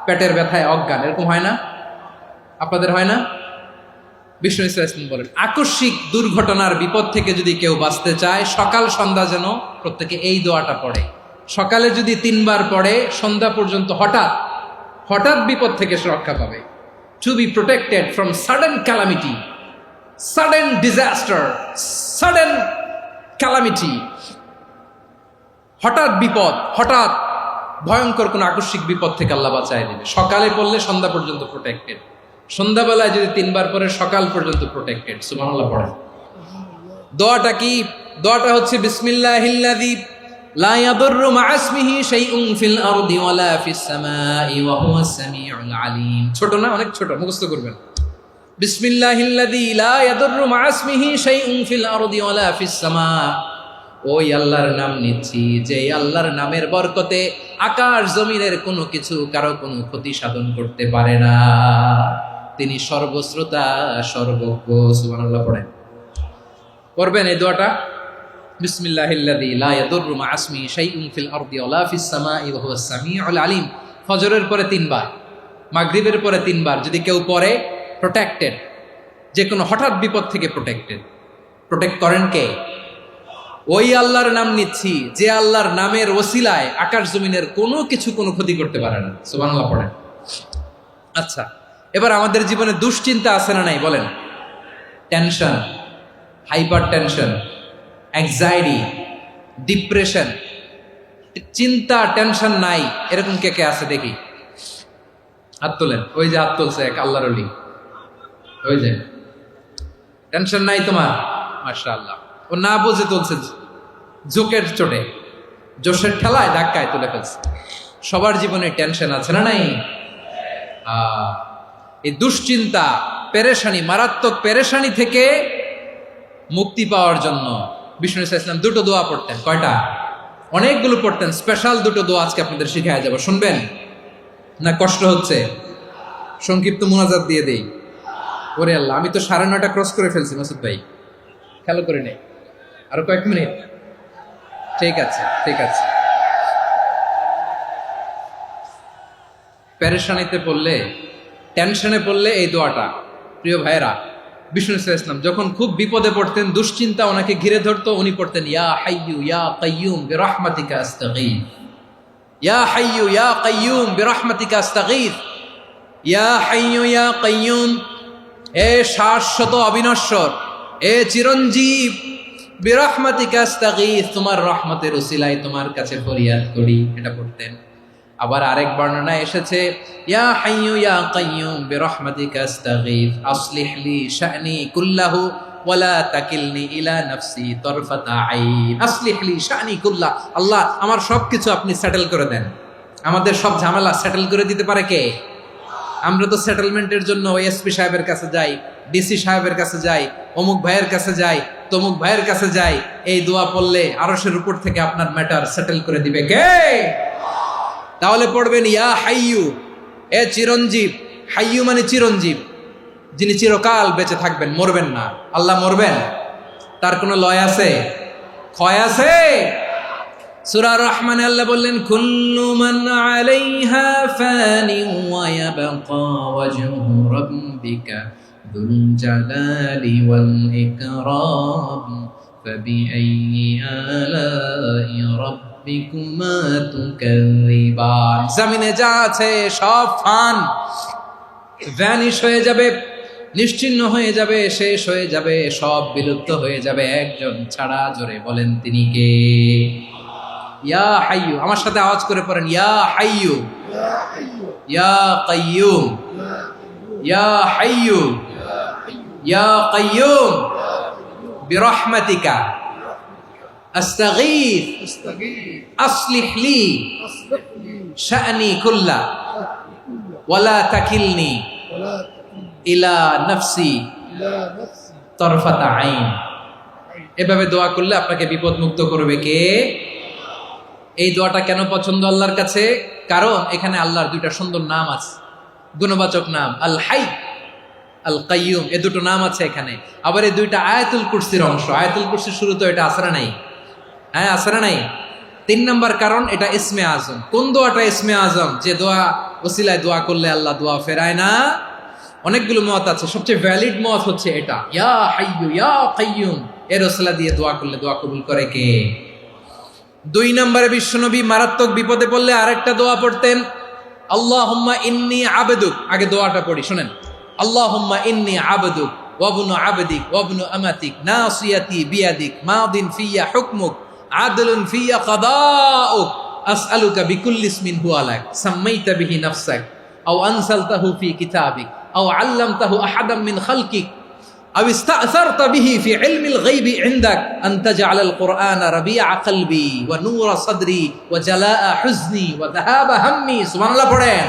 পেটের ব্যথায় অজ্ঞান, এরকম হয় না? আপনাদের হয় না? বিষ্ণু ইসলাম বলেন, আকস্মিক দুর্ঘটনার বিপদ থেকে যদি কেউ বাঁচতে চায়, সকাল সন্ধ্যা যেন প্রত্যেকে এই দোয়াটা পড়ে। সকালে যদি 3 বার পড়ে, সন্ধ্যা পর্যন্ত হঠাৎ হঠাৎ বিপদ থেকে সে রক্ষা পাবে। To be protected from sudden calamity, sudden disaster, sudden calamity. হঠাৎ বিপদ, হঠাৎ ভয়ঙ্কর কোন আকস্মিক বিপদ থেকে আল্লাহ বাঁচায় দেবে। সকালে পড়লে সন্ধ্যা পর্যন্ত প্রোটেক্টেড, সন্ধ্যাবেলায় যদি 3 বার পরে সকাল পর্যন্ত প্রোটেক্টেড। সুবহানাল্লাহ পড়েন। দোয়াটা কি? দোয়াটা হচ্ছে বিসমিল্লাহিল্লাযী লা ইয়াদুররু মা'a ইসমিহি শাইউন ফিল আরদি ওয়ালা ফিস সামাই ওয়া হুয়াস সামিউল আলীম। ছোট না? অনেক ছোট, মুখস্থ করবেন। বিসমিল্লাহিল্লাযী লা ইয়াদুররু মা'a ইসমিহি শাইউন ফিল আরদি ওয়ালা ফিস সামা। ওই আল্লাহর নাম নিচ্ছি, যে আল্লাহর নামের বরকতে আকাশ জমিনের কোনো কিছু কারো কোনো ক্ষতি সাধন করতে পারে না। তিনি সর্বশ্রোতা, সর্বজ্ঞ। সুবহানাল্লাহ পড়েন। পড়বেন এই দোয়াটা, বিসমিল্লাহিল্লাযী লা ইয়াদুররু মা'a ইসমিহি শাইউন ফিল আরদি ওয়ালা ফিস সামাই ওয়া হুয়াস সামিউল আলীম। ফজরের পরে 3 বার, মাগরিবের পরে 3 বার যদি কেউ পড়ে, প্রোটেক্টেড, যে কোনো হঠাৎ বিপদ থেকে প্রোটেক্টেড। প্রোটেক্ট করেন কে? ওই আল্লাহর নাম নিচ্ছি, যে আল্লাহর নামের ওসিলায় আকাশ জমিনের কোনো কিছু কোনো ক্ষতি করতে পারে না। সুবহানাল্লাহ পড়েন। আচ্ছা, এবার আমাদের জীবনে দুশ্চিন্তা আছে না নাই বলেন? Tension, hyper tension, anxiety, depression, চিন্তা, টেনশন নাই, এরকম কে কে আছে দেখি? হাত তোলেন। ওই যে হাত তুলছে এক আল্লাহর ওলি, ওই যে। টেনশন নাই তোমার? মাশাআল্লাহ। ও না বুঝে তুলছে, জোকের চোটে, জোশের ঠেলায় ধাক্কায় তুলে ফেলছে। সবার জীবনে টেনশন আছে না নাই? এই দুশ্চিন্তা, পেরেশানি, মারাত্মক পেরেশানি থেকে মুক্তি পাওয়ার জন্য বিষ্ণু ইসলাম দুটো দোয়া পড়তেন। কয়টা? অনেকগুলো পড়তেন। স্পেশাল দুটো দোয়া আজকে আপনাদের শিখায় যাব, শুনবেন না? কষ্ট হচ্ছে? সংক্ষিপ্ত মুনাজাত দিয়ে দেই। ওরে আল্লাহ, আমি তো 9:30 ক্রস করে ফেলছি মাসুদ ভাই, খেয়াল করে নেই। আরো কয়েক মিনিট? ঠিক আছে, ঠিক আছে। পেরেশানিতে পড়লে, টেনশনে পড়লে এই দোয়াটা, প্রিয় ভাইরা, বিষ্ণু ইসলাম যখন খুব বিপদে পড়তেন, দুশ্চিন্তা ওনাকে ঘিরে ধরতো, উনি পড়তেন ইয়া হাইয়ু ইয়া কাইয়ুম বিরহমাতিকা আস্তাগীথ, ইয়া হাইয়ু ইয়া কাইয়ুম বিরহমাতিকা আস্তাগীথ, ইয়া হাইয়ু ইয়া কাইয়ুম, এ শাশ্বত অবিনশ্বর, এ চিরঞ্জীব, বিরহমাতিকা আস্তাগীথ, তোমার রহমতের উসিলায় তোমার কাছে ফরিয়াদ করি। এটা পড়তেন। আবার আরেক বর্ণনায় এসেছে ইয়া হাইয়ু ইয়া কাইয়ুম বিরহমাতিকা আস্তাগীথ আসলিহ লি শা'নি কুল্লাহু ওয়ালা তাকিলনি ইলা নাফসি তারফাতা আইন। আসলিহ লি শা'নি কুল্লাহ, আল্লাহ আমার সবকিছু আপনি সেটেল করে দেন। আমাদের সব ঝামেলা সেটেল করে দিতে পারে কে? আমরা তো সেটেলমেন্টের জন্য এসপি সাহেবের কাছে যাই, ডিসি সাহেবের কাছে যাই, অমুক ভাইয়ের কাছে যাই, তমুক ভাইয়ের কাছে যাই। এই দোয়া পড়লে আরশের উপর থেকে আপনার ম্যাটার সেটেল করে দিবে কে? তাহলে পড়বেন ইয়া হাইয়ু, এ চিরঞ্জীব। হাইয়ু মানে চিরঞ্জীব, যিনি চিরকাল বেঁচে থাকবেন, মরবেন না। আল্লাহ মরবেন? তার কোনো লয় আছে? ক্ষয় আছে? সূরা রহমানে আল্লাহ বললেন কুল্লু মান আলাইহা ফানি ওয়া ইয়াবকা ওয়াজহু রাব্বিকা যুল জালালি ওয়াল ইকরাম ফাবিআইয়ি আলাই রাব্বিকুমা তুকাযিবান। জমিনে যা আছে সব ফান, ভ্যানিশ হয়ে যাবে, নিশ্চিহ্ন হয়ে যাবে, শেষ হয়ে যাবে, সব বিলুপ্ত হয়ে যাবে, একজন ছাড়া। জোরে বলেন তিনি কে? ইয়া হাইয়ু। আমার সাথে আওয়াজ করে পড়েন ইয়া হাইয়ু ইয়া কাইয়ুম ইয়া হাইয়ু ইয়া কাইয়ুম বিরহমাতিকা আস্তাগীথ আসলিহ লি শা'নি কুল্লা ওয়ালা তাকিলনি ইলা নাফসি তারফাতা আইন। এভাবে দোয়া করলে আপনাকে বিপদ মুক্ত করবে কে? এই দোয়াটা কেন পছন্দ আল্লাহর কাছে? কারণ এখানে আল্লাহর দুইটা সুন্দর নাম আছে, গুণবাচক নাম, আল হাই, আল কাইয়ুম। এই দুটো নাম আছে এখানে। আবার এই দুইটা আয়াতুল কুরসির অংশ। আয়াতুল কুরসির শুরু তো এটা আসরা নাই? হ্যাঁ, আসরা নাই। 3 নম্বর কারণ, এটা ইসমে আজম। কোন দোয়াটা ইসমে আজম? যে দোয়া ওসিলায় দোয়া করলে আল্লাহ দোয়া ফেরায় না। অনেকগুলো মত আছে, সবচেয়ে ভ্যালিড মত হচ্ছে এটা, ইয়া হাইয়ু ইয়া কাইয়ুম। এর ওসিলা দিয়ে দোয়া করলে দোয়া কবুল করে কে? 2 নম্বরে বিশ্বনবী মারাত্মক বিপদে পড়লে আরেকটা দোয়া পড়তেন, আল্লাহুম্মা ইন্নী আবদুক। আগে দোয়াটা পড়ি, শুনেন। আল্লাহুম্মা ইন্নী আবদুক ওয়া ইবনু আবদিক ওয়া ইবনু আমাতিক নাসিয়াতি বিয়াদিক মাদিন ফিয়া হুকমুক আদলুন ফিয়া কাদাউক আসআলুকা বিকুল্লি ইসমিন হুয়া লাক সাম্মাইতা বিহি নাফসাক আও আনসালতাহু ফি কিতাবিক আও আল্লামতাহু আহাদাম মিন খালকিক أو استأثرت به في علم الغيب عندك أن تجعل القرآن ربيع قلبي ونور صدري وجلاء حزني وذهاب همي। سبحان الله পড়েন।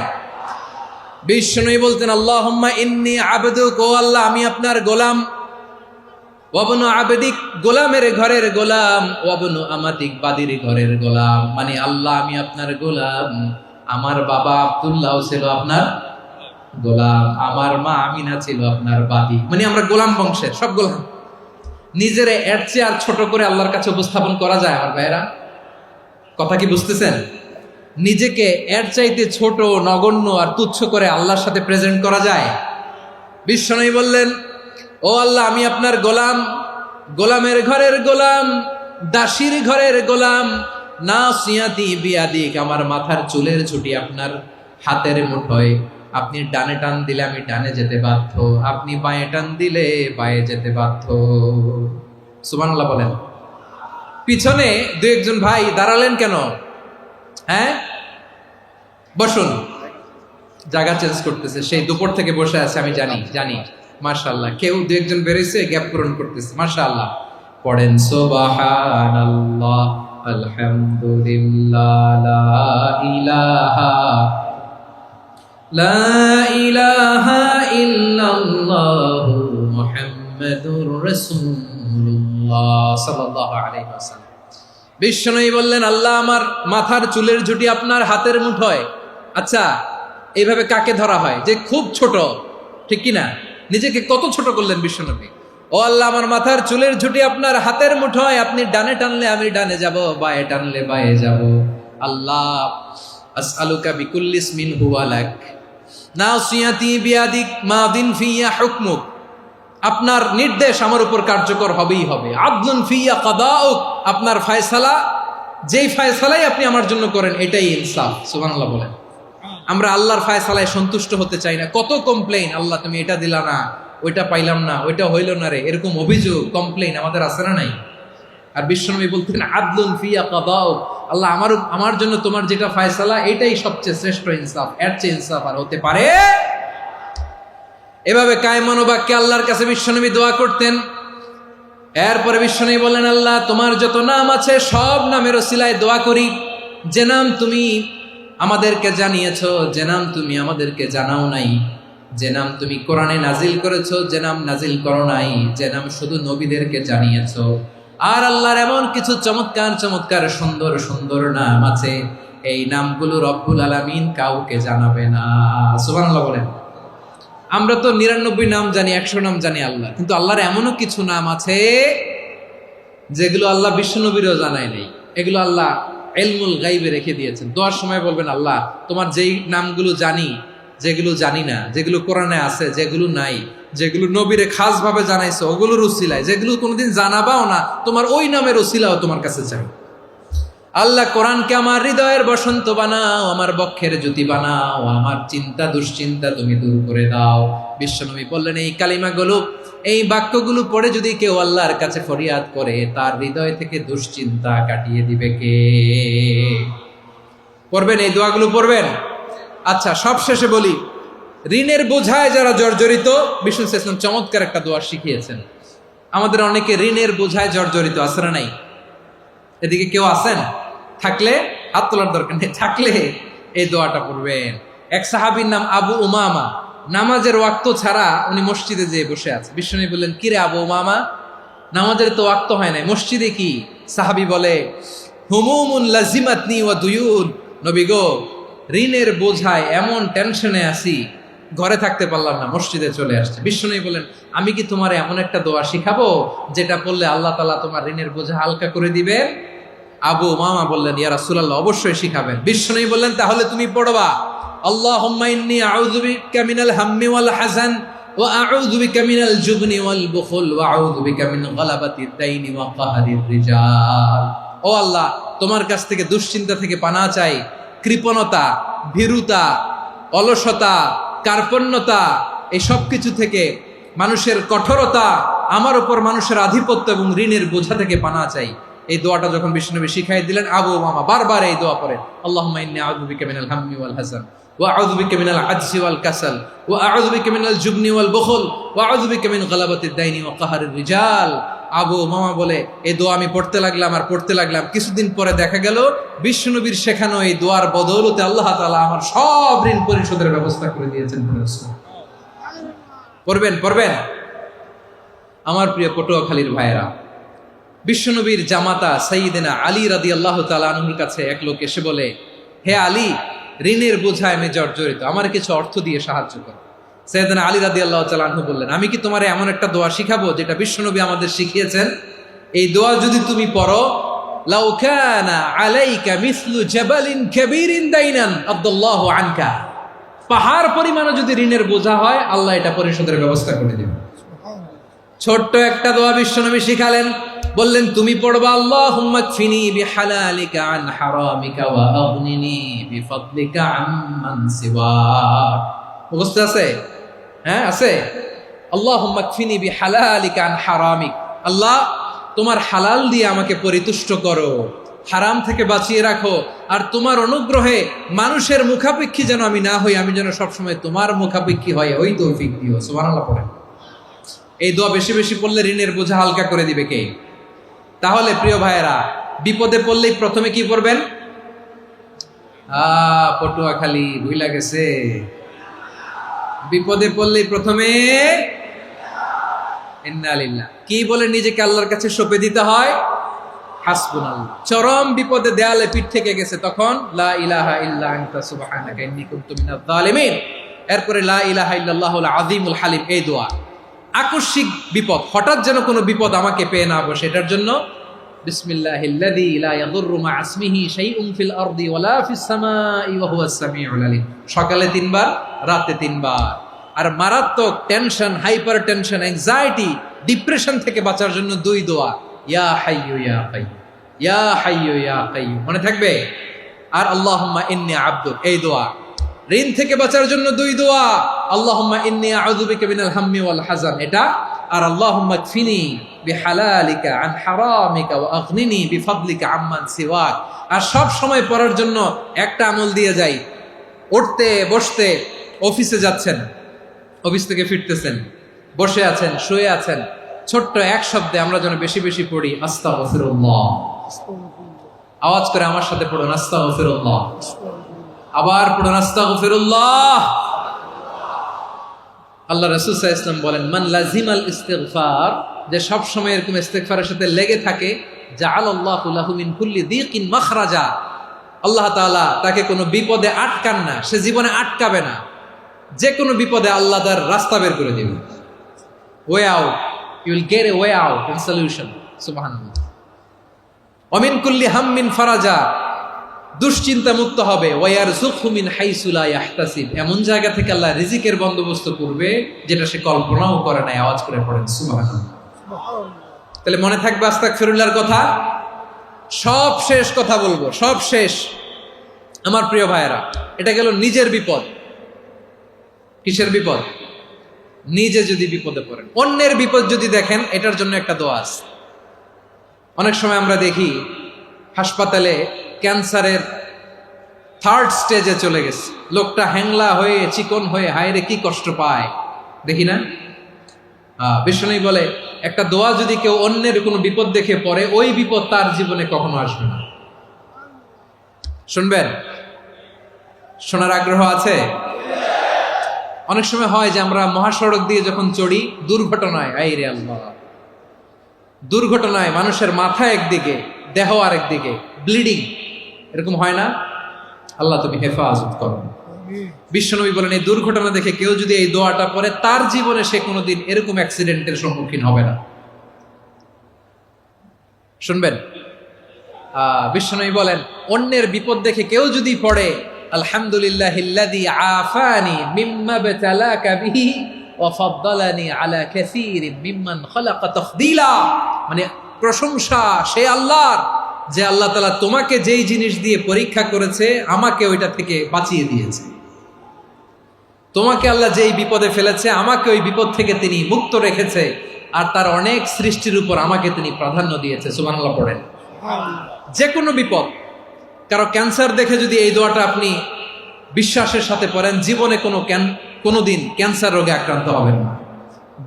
বিষ্ণু বলতেন আল্লাহুম্মা ইন্নী আবদুক, ও আল্লাহ আমি আপনার গোলাম, ওয়াবনু আবদিক, গোলামের ঘরের গোলাম, ওয়াবনু আমাতিক, বাদির ঘরের গোলাম। মানে আল্লাহ আমি আপনার গোলাম। আমার বাবা আব্দুল্লাহ ছিল আপনার গোলাম, আমার মা আমিনা ছিল আপনার বাদী। মানে আমরা গোলাম বংশের, সব গোলাম। নিজেরে এর চেয়ে আর ছোট করে আল্লাহর কাছে উপস্থাপন করা যায় আমার ভাইয়েরা? কথা কি বুঝতেছেন? নিজেকে এর চাইতে ছোট, নগণ্য আর তুচ্ছ করে আল্লাহর সাথে প্রেজেন্ট করা যায়? বিশ্বনবী বললেন ও আল্লাহ আমি আপনার গোলাম, গোলামের ঘরের গোলাম, দাসীর ঘরের গোলাম। নাসিয়াতি বিয়াদিক, আমার মাথার চুলের ছুটি আপনার হাতের মুঠোয়। আপনি ডানে টান দিলে আমি ডানে যেতে বাধ্য, আপনি বাঁয়ে টান দিলে বাঁয়ে যেতে বাধ্য। সুবহানাল্লাহ বলেন। পিছনে 2-1 ভাই দাঁড়ালেন কেন? হ্যাঁ, বসুন। জায়গা চেঞ্জ করতেছে, সেই দুপুর থেকে বসে আছে, আমি জানি। মাশাআল্লাহ। কেউ 2-1 বেরোইছে, গ্যাপ পূরণ করতেছে। মাশাআল্লাহ। পড়েন সুবহানাল্লাহ, আলহামদুলিল্লাহ, লা ইলাহা ইল্লাল্লাহু মুহাম্মাদুর রাসূলুল্লাহ সাল্লাল্লাহু আলাইহি ওয়াসাল্লাম। বিশ্বনবী বললেন, আল্লাহ আমার মাথার চুলের ঝুঁটি আপনার হাতের মুঠোয়। আচ্ছা, এইভাবে কাকে ধরা হয়? যে খুব ছোট, ঠিক কিনা? নিজেকে কত ছোট করলেন বিশ্বনবী। ও আল্লাহ, আমার মাথার চুলের ঝুঁটি আপনার হাতের মুঠোয়, আপনি ডানে টানলে আমি ডানে যাব, বায়ে টানলে বায়ে যাব। আল্লাহ, আসআলুকা বিকুল্লি ইসমিন হুয়া লাক নাসিয়াতি বিয়াদিক মাদিন ফিয়া হুকমুক। আপনার নির্দেশ আমার উপর কার্যকর হবেই হবে। আদলুন ফিয়া কাদাউক, আপনার ফয়সালা, যেই ফয়সালাই আপনি আমার জন্য করেন এটাই ইনসাফ। সুবহানাল্লাহ বলেন। আমরা আল্লাহর ফয়সালায় সন্তুষ্ট হতে চাই না। কত কমপ্লেইন, আল্লাহ তুমি এটা দিলা না, ওইটা পাইলাম না, ওইটা হইল না রে, এরকম অভিযোগ কমপ্লেইন আমাদের আছে না নাই? আর বিশ্বনবী বলতেন আদলুন ফিয়া কাদাউক, আল্লাহ আমার জন্য তোমার যেটা ফয়সালা এটাই সবচেয়ে শ্রেষ্ঠ ইনসাফ, এর চেয়ে ইনসাফ আর হতে পারে? এভাবে কায়মান বাক্যে আল্লাহর কাছে বিশ্বনবী দোয়া করতেন। এরপরে বিশ্বনবী বললেন, আল্লাহ তোমার যত নাম আছে সব নামের ওসিলায় দোয়া করি, যে নাম তুমি আমাদেরকে জানিয়েছো, যে নাম তুমি আমাদেরকে জানাও নাই, যে নাম তুমি কোরআনে নাজিল করেছো, যে নাম নাজিল করো নাই, যে নাম শুধু নবীদেরকে জানিয়েছো। আর আল্লাহর এমন কিছু চমৎকার চমৎকার সুন্দর সুন্দর নাম আছে, এই নামগুলো রব্বুল আলামিন কাউকে জানাবে না। সুবহানাল্লাহ বলেন। আমরা তো 99 নাম জানি, 100 নাম জানি আল্লাহ, কিন্তু আল্লাহর এমনও কিছু নাম আছে যেগুলো আল্লাহ বিশ্বনবীরও জানায় নেই। এগুলো আল্লাহ ইলমুল গায়বে রেখে দিয়েছেন। দোয়ার সময় বলবেন, আল্লাহ তোমার যেই নামগুলো জানি, যেগুলো জানি না, যেগুলো কোরআনে আছে, যেগুলো নাই, যেগুলো নবীরে খাস ভাবে জানাইছো ওগুলোর উসিলায়, যেগুলো কোনোদিন জানাবাও না তোমার ওই নামের উসিলাও তোমার কাছে চাই। আল্লাহ কোরআনকে আমার হৃদয়ের বসন্ত বানাও, আমার বক্ষের জ্যোতি বানাও, আমার চিন্তা দুশ্চিন্তা তুমি দূর করে দাও। বিশ্বনবী বললেন, এই কালিমাগুলো, এই বাক্যগুলো পড়ে যদি কেউ আল্লাহর কাছে ফরিয়াদ করে, তার হৃদয় থেকে দুশ্চিন্তা কাটিয়ে দিবে কে? পড়বেন, এই দোয়াগুলো পড়বেন। আচ্ছা, সব শেষে বলি, ঋণের বোঝায় যারা জর্জরিত, বিষ্ণু ইসলাম চমৎকার একটা দোয়া শিখিয়েছেন। আমাদের অনেকে ঋণের বোঝায় জর্জরিত, আছে না নাই? এদিকে কেউ আছেন? থাকলে হাত তোলার দরকার নেই, থাকলে এই দোয়াটা পড়বেন। এক সাহাবীর নাম আবু উমামা, নামাজের ওয়াক্ত ছাড়া উনি মসজিদে যেয়ে বসে আছে। বিশ্বনবী বললেন, কিরে আবু উমামা, নামাজের তো ওয়াক্ত হয় নাই, মসজিদে কি? সাহাবী বলে, হুমুমুন লাজিমাতনি ওয়া দুয়ুন, নবী গো, ঋণের বোঝায় এমন টেনশনে আছি, ঘরে থাকতে পারলাম না, মসজিদে চলে আসছে। বিশ্বনবী বলেন, আমি কি তোমার এমন একটা দোয়া শিখাবো যেটা পড়লে আল্লাহ তাআলা তোমার ঋণের বোঝা হালকা করে দিবেন? আবু উমামা বললেন, ইয়া রাসূলুল্লাহ, অবশ্যই শিখাবেন। বিশ্বনবী বললেন, তাহলে তুমি পড়বা, আল্লাহুম্মা ইন্নী আউযু বিকা মিনাল হাম্মি ওয়াল হাযান ওয়া আউযু বিকা মিনাল জুবনি ওয়াল বুখল ওয়া আউযু বিকা মিন গালাবাতিদ দাইনি ওয়া কাহরির রিজাল। ও আল্লাহ, তোমার কাছ থেকে দুশ্চিন্তা থেকে পানাহ চাই, কৃপণতা, ভীরুতা, অলসতা, কার্পণ্যতা, এই সব কিছু থেকে, মানুষের কঠোরতা, আমার উপর মানুষের আধিপত্য এবং ঋণের বোঝা থেকে পানাহ চাই। এই দোয়াটা যখন বিশ্বনবী শিখাই দিলেন, আবু উমামা বারবার এই দোয়া পড়েন, আল্লাহুম্মা ইন্নী আউযু বিকা মিনাল হাম্মি ওয়াল হাযান ওয়া আউযু বিকা মিনাল আজজি ওয়াল কাসাল ওয়া আউযু বিকা মিনাল জুবনি ওয়াল বুখল ওয়া আউযু বিকা মিন গালাবাতিদ দাইনি ওয়া কাহরির রিজাল। আবু উমামা বলে, এই দোয়া আমি পড়তে লাগলাম আর পড়তে লাগলাম, কিছুদিন পরে দেখা গেল বিশ্বনবীর শেখানো এই দোয়ার বদৌলতে আল্লাহ তাআলা আমার সব ঋণ পরিশোধের ব্যবস্থা করে দিয়েছেন। পড়বেন, পড়বেন। আমার প্রিয় পটুয়াখালীর ভাইয়েরা, বিশ্বনবীর জামাতা সাইয়্যিদিনা আলী রাদিয়াল্লাহু তাআলা আনহুর কাছে এক লোক এসে বলে, হে আলী, ঋণের বোঝায় আমি জর্জরিত, আমার কিছু অর্থ দিয়ে সাহায্য করো। সাইয়্যিদিনা আলী রাদিয়াল্লাহু তাআলা আনহু বললেন, আমি কি তোমারে এমন একটা দোয়া শিখাবো যেটা বিশ্বনবী আমাদের শিখিয়েছেন? এই দোয়া যদি তুমি পড়ো, লাউ কানা আলাইকা মিসলু জাবালিন কাবীরিন দাইনান আব্দুল্লাহু আনকা, পাহাড় পরিমাণও যদি ঋণের বোঝা হয়, আল্লাহ এটা পরিশোধের ব্যবস্থা করে দিবেন। ছোট্ট একটা দোয়া বিশ্বনবী শিখালেন, বললেন, তুমি পড়বা, আল্লাহুম্মা কফিনি বিহালালিকা আন হারামিকা ওয়া আগনিনি বিফাদলিকা আম্মান সিওয়াক। মুখস্থ আছে? হ্যাঁ, আছে। আল্লাহুম্মা কফিনি বিহালালিকা আন হারামিক, আল্লাহ তোমার হালাল দিয়ে আমাকে পরিতুষ্ট করো, হারাম থেকে বাঁচিয়ে রাখো, আর তোমার অনুগ্রহে মানুষের মুখাপেক্ষী যেন আমি না হই, আমি যেন সবসময় তোমার মুখাপেক্ষী হয়, ওই তৌফিক দিও। সুবহানাল্লাহ পড়েন। এই দোয়া বেশি বেশি পড়লে ঋণের বোঝা হালকা করে দিবে কে? তাহলে প্রিয় ভাইয়েরা, বিপদে পড়লেই প্রথমে কি পড়বেন? পটুয়াখালী ভুইলা গেছে। বিপদে পড়লেই প্রথমে ইন্না লিল্লাহ কি বলে নিজেকে আল্লাহর কাছে সঁপে দিতে হয়? হাসবুনাল্লাহ। চরম বিপদে দেয়ালে পিঠ থেকে গেছে, তখন লা ইলাহা ইল্লা আনতা সুবহানাকা ইন্নী কুনতু মিনাজ জালিমিন। এরপরে লা ইলাহা ইল্লাল্লাহুল আযীমুল হালিম, এই দোয়া। আকস্মিক বিপদ, হঠাৎ যেন কোনো বিপদ আমাকে পেয়ে না বসে, এটার জন্য বিসমিল্লাহিল্লাযী লা ইয়াদুররু মা ইসমিহি শাইউন ফিল আরদি ওয়ালা ফিস সামাই ওয়া হুয়াস সামিউল আলীম। সকালে 3 বার, রাতে 3 বার। আর মারাত্মক tension, hyper tension, anxiety, depression থেকে বাঁচার জন্য 2 দোয়া, ইয়া হাইয়্যু ইয়া কাইয়্যুম, ইয়া হাইয়্যু ইয়া কাইয়্যুম, মনে থাকবে? আর আল্লাহুম্মা ইন্নী আবদুক, এই দোয়া। ঋণ থেকে বাঁচার জন্য 2 দোয়া, আল্লাহুম্মা ইন্নী আউযু বিকা মিনাল হাম্মি ওয়াল হাযান, এটা। আর আল্লাহুম্মা কফিনি বিহালালিকা আন হারামিকা ওয়া আগনিনি বিফাদলিকা আম্মান সিওয়াক। আর সব সময় পড়ার জন্য একটা আমল দিয়ে যাই, উঠতে বসতে, অফিসে যাচ্ছেন, অফিস থেকে ফিরতেছেন, বসে আছেন, শুয়ে আছেন, ছোট্ট এক শব্দে আমরা যেন বেশি বেশি পড়ি আস্তাগফিরুল্লাহ। আওয়াজ করে আমার সাথে পড়ুন আস্তাগফিরুল্লাহ। আবার পড়ুন আস্তাগফিরুল্লাহ। আল্লাহ রাসূল সাল্লাল্লাহু আলাইহি ওয়াসাল্লাম বলেন, মান লাজিমাল ইস্তিগফার, যে সব সময় এরকম ইস্তিগফারের সাথে লেগে থাকে, জাআলাল্লাহু লাহু মিন কুল্লি যিকিন মাখরাজা, আল্লাহ তাআলা তাকে কোনো বিপদে আটকান না, সে জীবনে আটকাবে না। যে কোনো বিপদে আল্লাহ তার রাস্তা বের করে দিবেন, way out, you will get a way out and solution. সুবহানাল্লাহ। ওয়া মিন কুল্লি হাম্মিন ফারাজা, দুশ্চিন্তা মুক্ত হবে। ওয়ারযুকহু মিন হাইসু লা ইয়াহতাসিব, এমন জায়গা থেকে আল্লাহ রিজিকের বন্দোবস্ত করবে যেটা সে কল্পনাও করে নাই। আওয়াজ করে পড়েন সুবহানাল্লাহ। তাহলে মনে থাকবে আস্তাগফিরুল্লাহর কথা। সব শেষ কথা বলবো, সব শেষ আমার প্রিয় ভাইয়েরা। এটা গেল নিজের বিপদ। কিসের বিপদ? নিজে যদি বিপদে পড়েন। অন্যের বিপদ যদি দেখেন, এটার জন্য একটা দোয়া আছে। অনেক সময় আমরা দেখি হাসপাতালে ক্যান্সারের 3rd স্টেজে চলে গেছে, লোকটা হ্যাংলা হয়ে, চিকন হয়ে, হায়রে কি কষ্ট পায়, দেখি না? বিষ্ণু বলে, একটা দোয়া যদি কেউ অন্যের কোনো বিপদ দেখে পড়ে, ওই বিপদ তার জীবনে কখনো আসবে না। শুনবেন? শোনার আগ্রহ আছে? অনেক সময় হয় যে আমরা মহাসড়ক দিয়ে যখন চড়ি, দুর্ঘটনায়, আইরে আল্লাহ, দুর্ঘটনায় মানুষের মাথা একদিকে, দেহ আরেকদিকে, ব্লিডিং, এরকম হয় না? আল্লাহ তুমি হেফাজত করো। বিশ্বনবী বলেন, এই দুর্ঘটনা দেখে কেউ যদি এই দোয়াটা পড়ে, তার জীবনে সে কোনোদিন এরকম অ্যাক্সিডেন্টের সম্মুখীন হবে না। শুনবেন? বিশ্বনবী বলেন, অন্যের বিপদ দেখে কেউ যদি পড়ে, আলহামদুলিল্লাহিল্লাযী আফানি মিম্মা বাতালাকা বিহি ওয়া ফাদ্দালানি আলা কাসীরিন মিম্মান খালাকা তাফদীলা, মানে প্রশংসা সে আল্লাহর, যে আল্লাহ তাআলা তোমাকে যেই জিনিস দিয়ে পরীক্ষা করেছে, আমাকে ওইটা থেকে বাঁচিয়ে দিয়েছে। তোমাকে আল্লাহ যেই বিপদে ফেলেছে, আমাকে ওই বিপদ থেকে তিনি মুক্ত রেখেছে, আর তার অনেক সৃষ্টির উপর আমাকে তিনি প্রাধান্য দিয়েছে। সুবহানাল্লাহ পড়েন। যে কোনো বিপদ, কারো ক্যান্সার দেখে যদি এই দোয়াটা আপনি বিশ্বাসের সাথে পড়েন, জীবনে কোনোদিন ক্যান্সার রোগে আক্রান্ত হবেন না।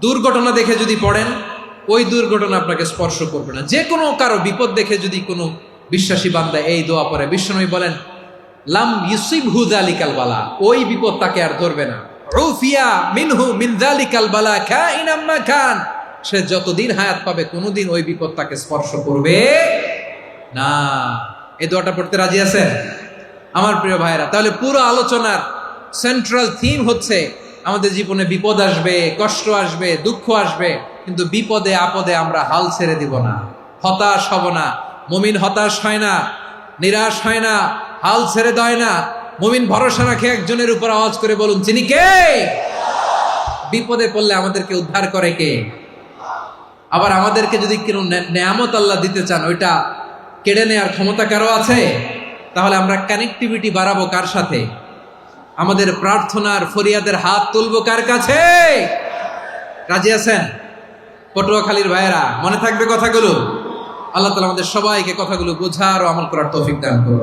দুর্ঘটনা দেখে যদি পড়েন, ওই দুর্ঘটনা আপনাকে স্পর্শ করবে না। যে কোনো কারো বিপদ দেখে যদি কোনো বিশ্বাসী বান্দা এই দোয়া পড়ে, বিশ্বনবী বলেন, লাম ইউসিবহু যালিকাল বালা, ওই বিপদ তাকে আর ধরবে না। উফিয়া মিনহু মিন যালিকাল বালা কাইনাম মা কান, সে যতদিন হায়াত পাবে কোনোদিন ওই বিপদ তাকে স্পর্শ করবে না। এই দোয়াটা পড়তে রাজি আছেন আমার প্রিয় ভাইরা? তাহলে পুরো আলোচনার সেন্ট্রাল থিম হচ্ছে, আমাদের জীবনে বিপদ আসবে, কষ্ট আসবে, দুঃখ আসবে, কিন্তু বিপদে আপদে আমরা হাল ছেড়ে দিব না, হতাশ হব না। মুমিন হতাশ হয় না, নিরাশ হয় না, হাল ছেড়ে দেয় না। মুমিন ভরসা রাখে একজনের উপর। আওয়াজ করে বলুন, যিনি কে? বিপদে পড়লে আমাদেরকে উদ্ধার করে কে? আবার আমাদেরকে যদি কোনো নেয়ামত আল্লাহ দিতে চান, ওইটা কেড়ে নেওয়ার ক্ষমতা কারো আছে? তাহলে আমরা কানেক্টিভিটি বাড়াবো কার সাথে? আমাদের প্রার্থনার ফরিয়াদের হাত তুলবো কার কাছে? রাজি আছেন পটুয়াখালীর ভাইয়েরা? মনে থাকবে কথাগুলো? আল্লাহ তাআলা আমাদের সবাইকে কথাগুলো বোঝার ও আমল করার তৌফিক দান করুন।